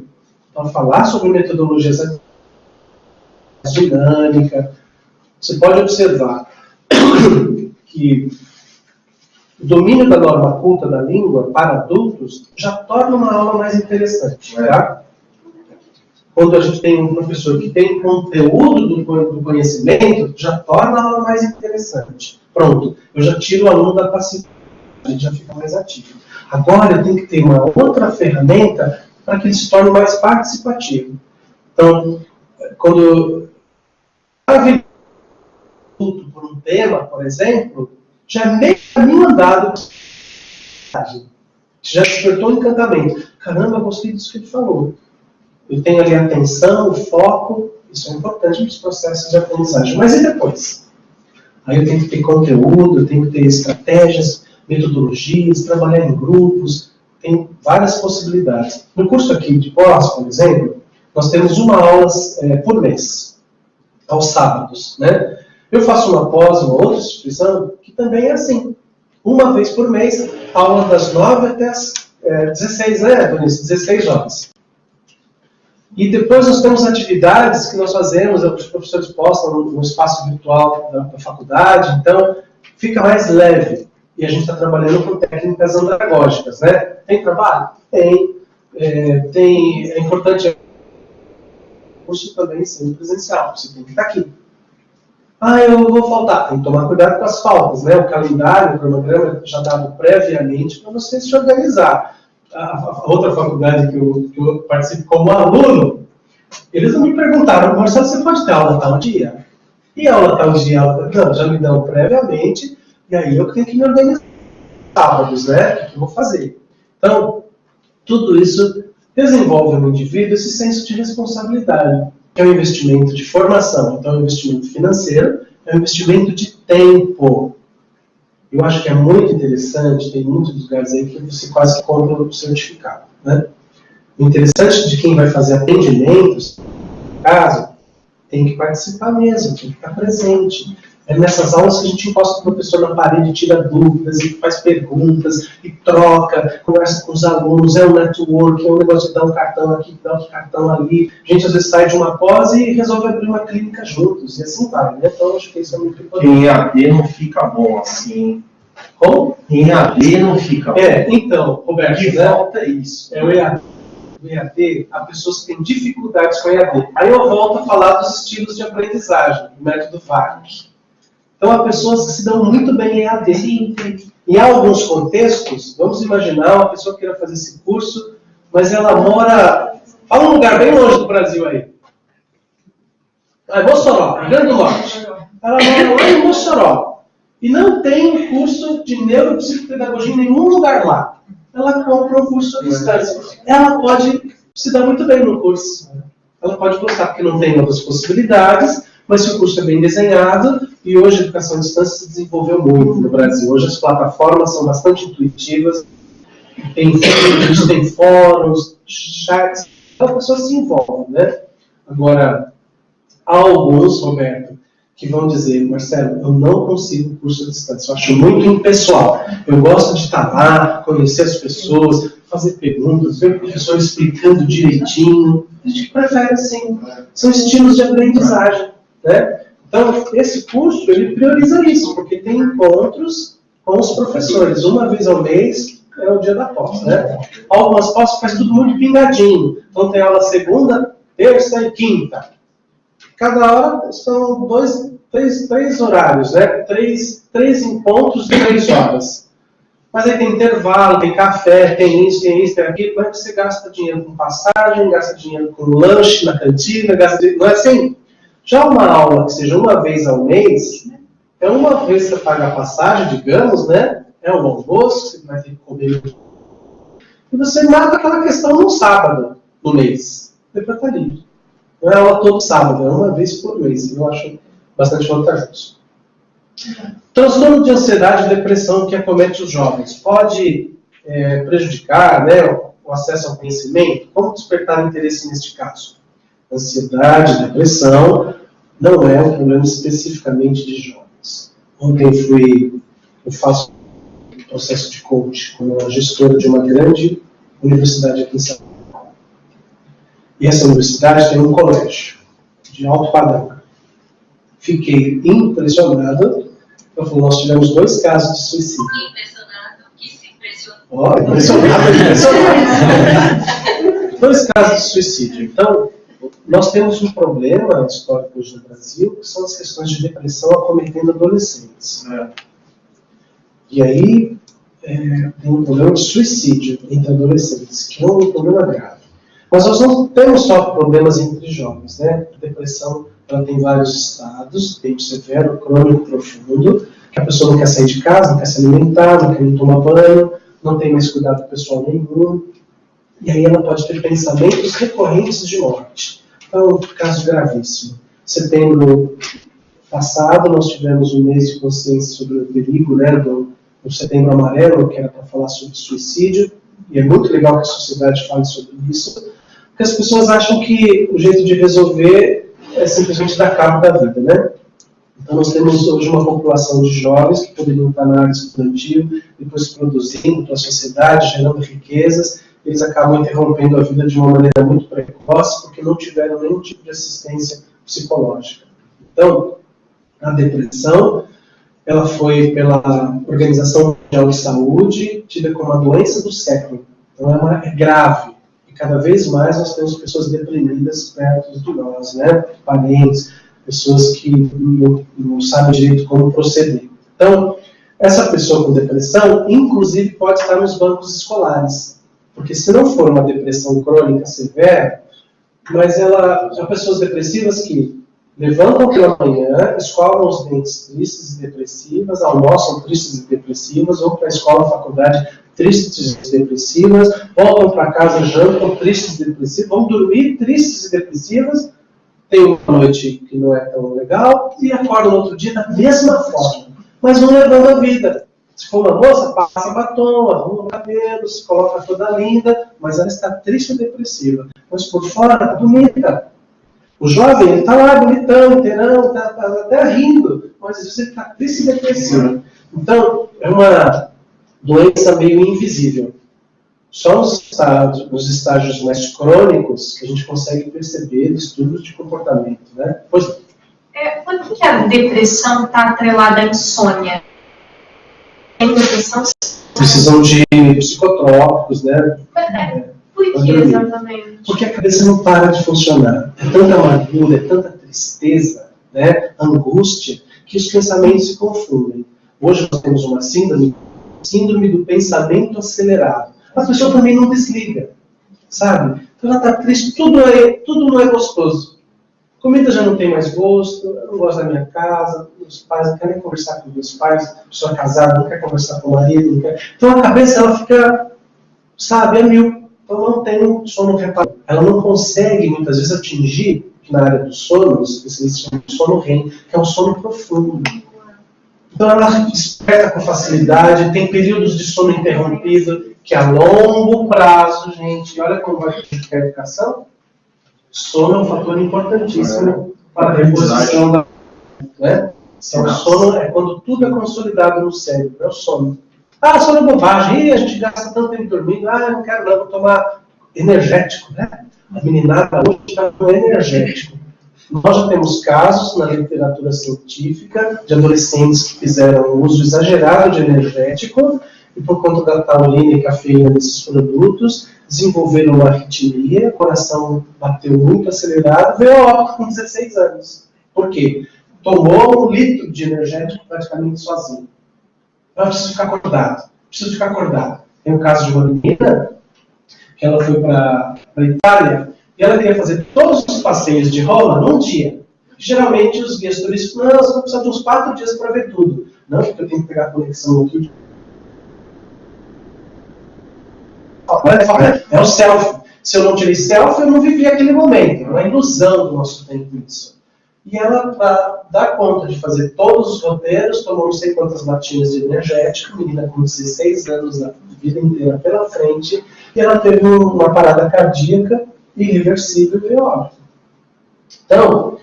para falar sobre metodologias ativas, dinâmica. Você pode observar que o domínio da norma culta da língua para adultos já torna uma aula mais interessante, tá? Quando a gente tem um professor que tem conteúdo do conhecimento, já torna a aula mais interessante. Pronto, eu já tiro o aluno da passividade, a gente já fica mais ativo. Agora eu tenho que ter uma outra ferramenta para que ele se torne mais participativo. Então, quando por um tema, por exemplo, já é meio caminho andado. Já despertou um encantamento. Caramba, gostei disso que ele falou. Eu tenho ali a atenção, o foco, Isso é importante para os processos de aprendizagem. Mas e depois? Aí eu tenho que ter conteúdo, eu tenho que ter estratégias, metodologias, trabalhar em grupos, tem várias possibilidades. No curso aqui de pós, por exemplo, nós temos uma aula por mês, aos sábados, né? Eu faço uma pós, uma outra instituição, que também é assim. Uma vez por mês, aula das 9 até as 16, né, Adonis? 16 horas. E depois nós temos atividades que nós fazemos, os professores postam no espaço virtual da faculdade, então fica mais leve. E a gente está trabalhando com técnicas andragógicas, né? Tem trabalho? Tem. É importante o curso também ser presencial, você tem que estar aqui. Eu vou faltar. Tem que tomar cuidado com as faltas, né? O calendário, o cronograma já dado previamente para você se organizar. A outra faculdade que eu participo como aluno, eles não me perguntaram, Marcelo, você pode ter aula tal dia? E aula tal dia? Não, já me dão previamente, e aí eu tenho que me organizar. Sábados, né? O que eu vou fazer? Então, tudo isso desenvolve no indivíduo esse senso de responsabilidade. É um investimento de formação, então é um investimento financeiro, é um investimento de tempo. Eu acho que é muito interessante, tem muitos lugares aí que você quase que compra o certificado, né? O interessante de quem vai fazer atendimentos, no caso, tem que participar mesmo, tem que estar presente. É nessas aulas que a gente encosta o professor na parede, tira dúvidas, e faz perguntas, e troca, conversa com os alunos, é um network, é um negócio de dar um cartão aqui, dar um cartão ali. A gente às vezes sai de uma pós e resolve abrir uma clínica juntos, e assim vai, né? Então acho que isso é muito importante. Em EAD não fica bom assim. Como? Em EAD não fica bom. Então, Roberto, Que falta é isso. É o EAD. O EAD, há pessoas que têm dificuldades com o EAD. Aí eu volto a falar dos estilos de aprendizagem, do método VARC. Então, há pessoas que se dão muito bem em EAD. Sim. Em alguns contextos, vamos imaginar uma pessoa que queira fazer esse curso, mas ela mora... Fala um lugar bem longe do Brasil aí. Mossoró, Rio Grande do Norte. Ela mora lá em Mossoró. E não tem curso de neuropsicopedagogia em nenhum lugar lá. Ela compra um curso à distância. Ela pode se dar muito bem no curso. Ela pode gostar, porque não tem outras possibilidades, mas se o curso é bem desenhado, e hoje a educação à distância se desenvolveu muito no Brasil. Hoje as plataformas são bastante intuitivas, tem fóruns, chats, a pessoa se envolve, né? Agora, há alguns, Roberto, que vão dizer, Marcelo, eu não consigo curso à distância, eu acho muito impessoal. Eu gosto de estar lá, conhecer as pessoas, fazer perguntas, ver o professor explicando direitinho. A gente prefere assim. São estilos de aprendizagem, né? Então, esse curso, ele prioriza isso, porque tem encontros com os professores. Uma vez ao mês é o dia da pós, né? Algumas pós faz tudo muito pingadinho. Então, tem aula segunda, terça e quinta. Cada hora são três horários, né? Três encontros de 3 horas. Mas aí tem intervalo, tem café, tem isso, tem aquilo. Mas você gasta dinheiro com passagem, gasta dinheiro com lanche na cantina, não é assim? Já uma aula que seja uma vez ao mês, é uma vez que você paga a passagem, digamos, né? É um almoço, você vai ter que comer. E você mata aquela questão no sábado, no mês. Depois tá livre. Não é aula todo sábado, é uma vez por mês. Eu acho bastante vantajoso. Transtorno de ansiedade e depressão que acomete os jovens pode prejudicar, né, o acesso ao conhecimento? Como despertar interesse neste caso? Ansiedade, depressão não é um problema especificamente de jovens. Ontem eu faço um processo de coach com uma gestora de uma grande universidade aqui em São Paulo. E essa universidade tem um colégio de alto padrão. Fiquei impressionado. Eu falei, nós tivemos 2 casos de suicídio. Impressionado que se impressionou. Impressionado. 2 casos de suicídio. Então, nós temos um problema histórico hoje no Brasil, que são as questões de depressão acometendo adolescentes. E aí, tem um problema de suicídio entre adolescentes, que é um problema grave. Mas nós não temos só problemas entre jovens, né? A depressão, ela tem vários estados, tem o severo, crônico, profundo, que a pessoa não quer sair de casa, não quer se alimentar, não quer tomar banho, não tem mais cuidado pessoal nenhum. E aí ela pode ter pensamentos recorrentes de morte. Então, caso gravíssimo. Setembro passado, nós tivemos um mês de consciência sobre o perigo, né, do Setembro Amarelo, que era para falar sobre suicídio, e é muito legal que a sociedade fale sobre isso, porque as pessoas acham que o jeito de resolver é simplesmente dar cabo da vida, né? Então, nós temos hoje uma população de jovens que poderiam estar na área estudantil, depois produzindo para a sociedade, gerando riquezas, eles acabam interrompendo a vida de uma maneira muito precoce, porque não tiveram nenhum tipo de assistência psicológica. Então, a depressão, ela foi pela Organização Mundial de Saúde tida como a doença do século. Então, é grave. E cada vez mais nós temos pessoas deprimidas perto de nós, né? Parentes, pessoas que não sabem direito como proceder. Então, essa pessoa com depressão, inclusive, pode estar nos bancos escolares. Porque se não for uma depressão crônica severa, mas há pessoas depressivas que levantam pela manhã, escovam os dentes tristes e depressivas, almoçam tristes e depressivas, vão para a escola, faculdade tristes e depressivas, voltam para casa, jantam tristes e depressivas, vão dormir tristes e depressivas, tem uma noite que não é tão legal e acordam no outro dia da mesma forma, mas vão levando a vida. Se for uma moça, passa batom, arruma o cabelo, se coloca toda linda, mas ela está triste e depressiva. Mas por fora está bonita. O jovem, ele está lá bonitão, inteirão, está até rindo, mas às vezes ele está triste e depressivo. Então, é uma doença meio invisível. Só nos estágios mais crônicos que a gente consegue perceber estudos de comportamento, né? Pois... Por que a depressão está atrelada à insônia? Tem depressão? Precisam de psicotrópicos, né? Por que exatamente? Porque a cabeça não para de funcionar. É tanta amargura, é tanta tristeza, né? Angústia, que os pensamentos se confundem. Hoje nós temos uma síndrome do pensamento acelerado. A pessoa também não desliga, sabe? Então ela está triste, tudo não é gostoso. Comida já não tem mais gosto, eu não gosto da minha casa, meus pais não querem conversar com meus pais, pessoa casada não quer conversar com o marido, não quer. Então a cabeça ela fica, sabe, a mil. Então não tem um sono reparado. Ela não consegue muitas vezes atingir, que na área do sono, os especialistas chamam de sono REM, que é um sono profundo. Então ela desperta com facilidade, tem períodos de sono interrompido, que a longo prazo, gente, olha como vai prejudicar a educação. Sono é um fator importantíssimo para a reposição da... Né? Então, o sono é quando tudo é consolidado no cérebro, é o sono. Ah, sono é bobagem, a gente gasta tanto tempo dormindo, eu não quero não, vou tomar energético, né? A meninada hoje está no energético. Nós já temos casos na literatura científica de adolescentes que fizeram um uso exagerado de energético e por conta da taurina e cafeína desses produtos, desenvolveram uma arritmia, o coração bateu muito acelerado, veio a óbito com 16 anos. Por quê? Tomou 1 litro de energético praticamente sozinho. Eu preciso ficar acordado. Tem um caso de uma menina que ela foi para a Itália e ela queria fazer todos os passeios de Roma num dia. Geralmente os guias turísticos, não, você vai precisar de uns 4 dias para ver tudo. Não, porque eu tenho que pegar a conexão aqui. É o selfie. Se eu não tirei selfie, eu não vivi aquele momento. É uma ilusão do nosso tempo isso. E ela, para dar conta de fazer todos os roteiros, tomou não sei quantas latinhas de energético, menina com 16 anos, a vida inteira pela frente, e ela teve uma parada cardíaca irreversível e veio óbito. Então,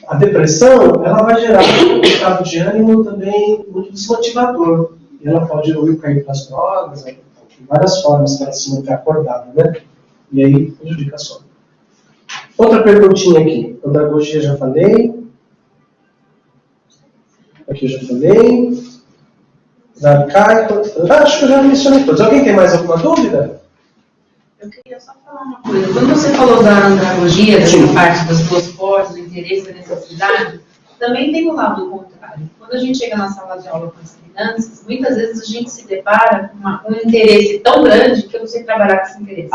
a depressão, ela vai gerar um estado de ânimo também muito desmotivador. E ela pode cair para as drogas, tem várias formas para se manter acordada, né? E aí prejudica a sono. Outra perguntinha aqui. Andragogia já falei. Aqui eu já falei. Arcaico. Acho que eu já mencionei todos. Alguém tem mais alguma dúvida? Eu queria só falar uma coisa. Quando você falou da andragogia, dessa parte das duas forças, do interesse e da necessidade, também tem o lado contrário. Quando a gente chega na sala de aula com as crianças, muitas vezes a gente se depara com um interesse tão grande que eu não sei trabalhar com esse interesse.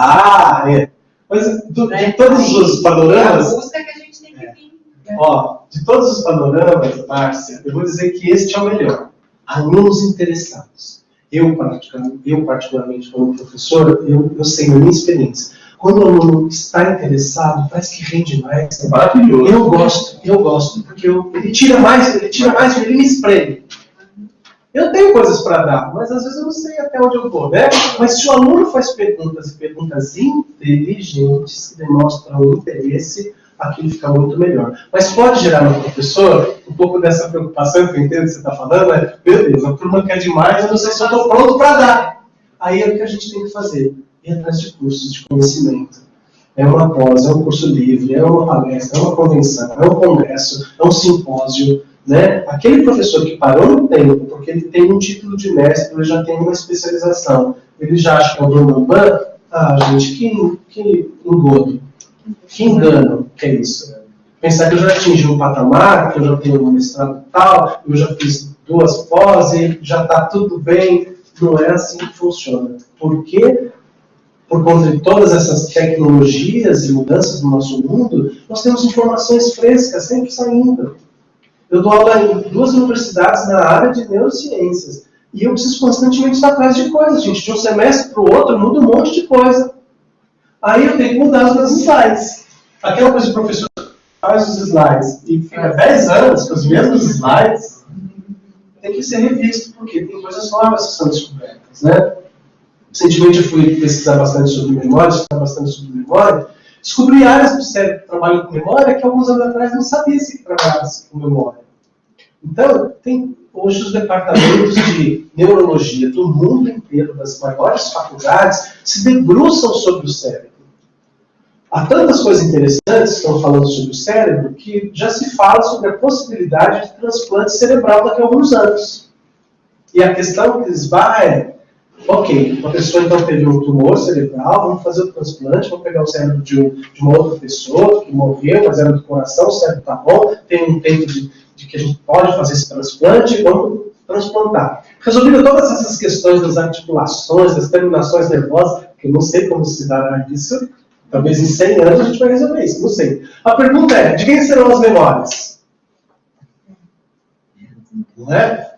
Mas de todos os panoramas... É a busca que a gente tem que vir. Ó, de todos os panoramas, Márcia, eu vou dizer que este é o melhor. Alunos interessados. Eu particularmente, como professor, eu sei da minha experiência. quando o aluno está interessado, parece que rende mais. É maravilhoso. Eu gosto, porque ele tira mais, ele me espreme. Eu tenho coisas para dar, mas às vezes eu não sei até onde eu vou, né? Mas se o aluno faz perguntas e perguntas inteligentes, que demonstram interesse, aquilo fica muito melhor. Mas pode gerar no professor um pouco dessa preocupação, que eu entendo que você está falando, né? Meu Deus, a turma quer demais, eu não sei se eu estou pronto para dar. Aí é o que a gente tem que fazer, ir atrás de cursos de conhecimento. É uma pós, é um curso livre, é uma palestra, é uma convenção, é um congresso, é um simpósio, né? Aquele professor que parou no tempo, porque ele tem um título de mestre, ele já tem uma especialização, ele já acha que é o bambambam, gente, que engodo, que engano que é isso. Pensar que eu já atingi um patamar, que eu já tenho um mestrado tal, eu já fiz 2 pós e já está tudo bem. Não é assim que funciona. Por quê? Por conta de todas essas tecnologias e mudanças no nosso mundo, nós temos informações frescas sempre saindo. Eu dou aula em 2 universidades na área de neurociências. E eu preciso constantemente estar atrás de coisas, gente. De um semestre para o outro muda um monte de coisa. Aí eu tenho que mudar os meus slides. Aquela coisa de professor faz os slides e fica 10 anos com os mesmos slides, tem que ser revisto, porque tem coisas novas que são descobertas, né? Recentemente eu fui pesquisar bastante sobre memória, descobri áreas do cérebro que trabalham com memória que alguns anos atrás não sabia se trabalhasse com memória. Então, tem hoje os departamentos de neurologia do mundo inteiro, das maiores faculdades, se debruçam sobre o cérebro. Há tantas coisas interessantes que estão falando sobre o cérebro que já se fala sobre a possibilidade de transplante cerebral daqui a alguns anos. E a questão que esbarra é, ok, a pessoa então teve um tumor cerebral, vamos fazer o transplante, vamos pegar o cérebro de uma outra pessoa que morreu, mas era do coração, o cérebro está bom, tem um tempo de que a gente pode fazer esse transplante, vamos transplantar. Resolvido todas essas questões das articulações, das terminações nervosas, que eu não sei como se dará isso, talvez em 100 anos a gente vai resolver isso, não sei. A pergunta é, de quem serão as memórias? Não é?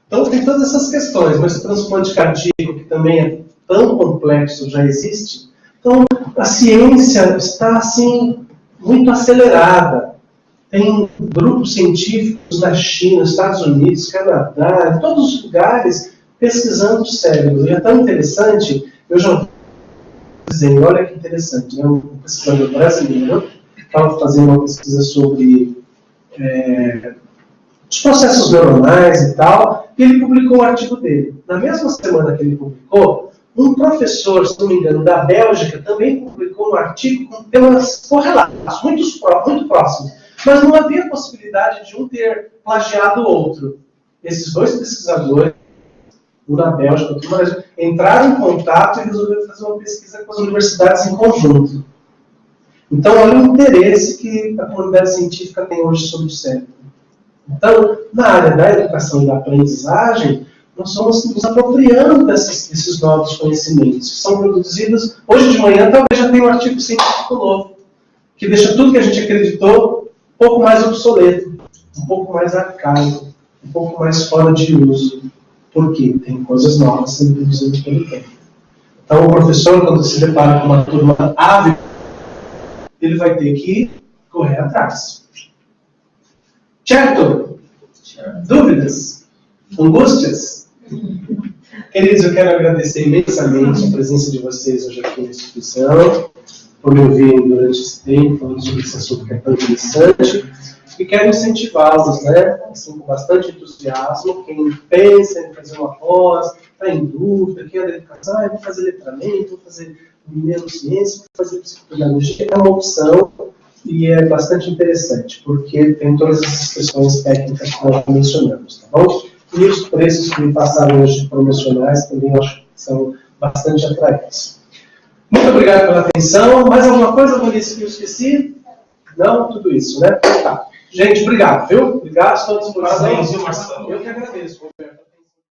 Então tem todas essas questões, mas o transplante cardíaco, que também é tão complexo, já existe. Então a ciência está assim, muito acelerada. Tem grupos científicos na China, Estados Unidos, Canadá, em todos os lugares, pesquisando o cérebro. E é tão interessante, eu já dizendo, olha que interessante, né? Um pesquisador brasileiro estava fazendo uma pesquisa sobre os processos neuronais e tal, e ele publicou um artigo dele. Na mesma semana que ele publicou, um professor, se não me engano, da Bélgica, também publicou um artigo com temas correlatos, muito próximos, mas não havia possibilidade de um ter plagiado o outro. Esses 2 pesquisadores, um na Bélgica, outro no Brasil, entraram em contato e resolveram fazer uma pesquisa com as universidades em conjunto. Então, olha o interesse que a comunidade científica tem hoje sobre o cérebro. Então, na área da educação e da aprendizagem, nós estamos nos apropriando desses novos conhecimentos, que são produzidos. Hoje de manhã, talvez já tenha um artigo científico novo, que deixa tudo que a gente acreditou um pouco mais obsoleto, um pouco mais arcaico, um pouco mais fora de uso. Por quê? Tem coisas novas sendo produzidas pelo tempo. Então, o professor, quando se depara com uma turma ávida, ele vai ter que correr atrás. Certo? Dúvidas? Angústias? Queridos, eu quero agradecer imensamente a presença de vocês hoje aqui na instituição, por me ouvirem durante esse tempo, falando sobre esse assunto que é tão interessante. E quero incentivá-los, né, assim, com bastante entusiasmo, quem pensa em fazer uma pós, está em dúvida, quer a educação, vou fazer letramento, vou fazer neurociência, vou fazer psicopedagogia, é uma opção e é bastante interessante, porque tem todas essas questões técnicas que nós mencionamos, tá bom? E os preços que me passaram hoje promocionais também eu acho que são bastante atraentes. Muito obrigado pela atenção. Mais alguma coisa, Maurício, que eu esqueci? Não? Tudo isso, né? Tá. Gente, obrigado, viu? Obrigado, estou à disposição. Parabéns, viu, Marcelo? Eu que agradeço.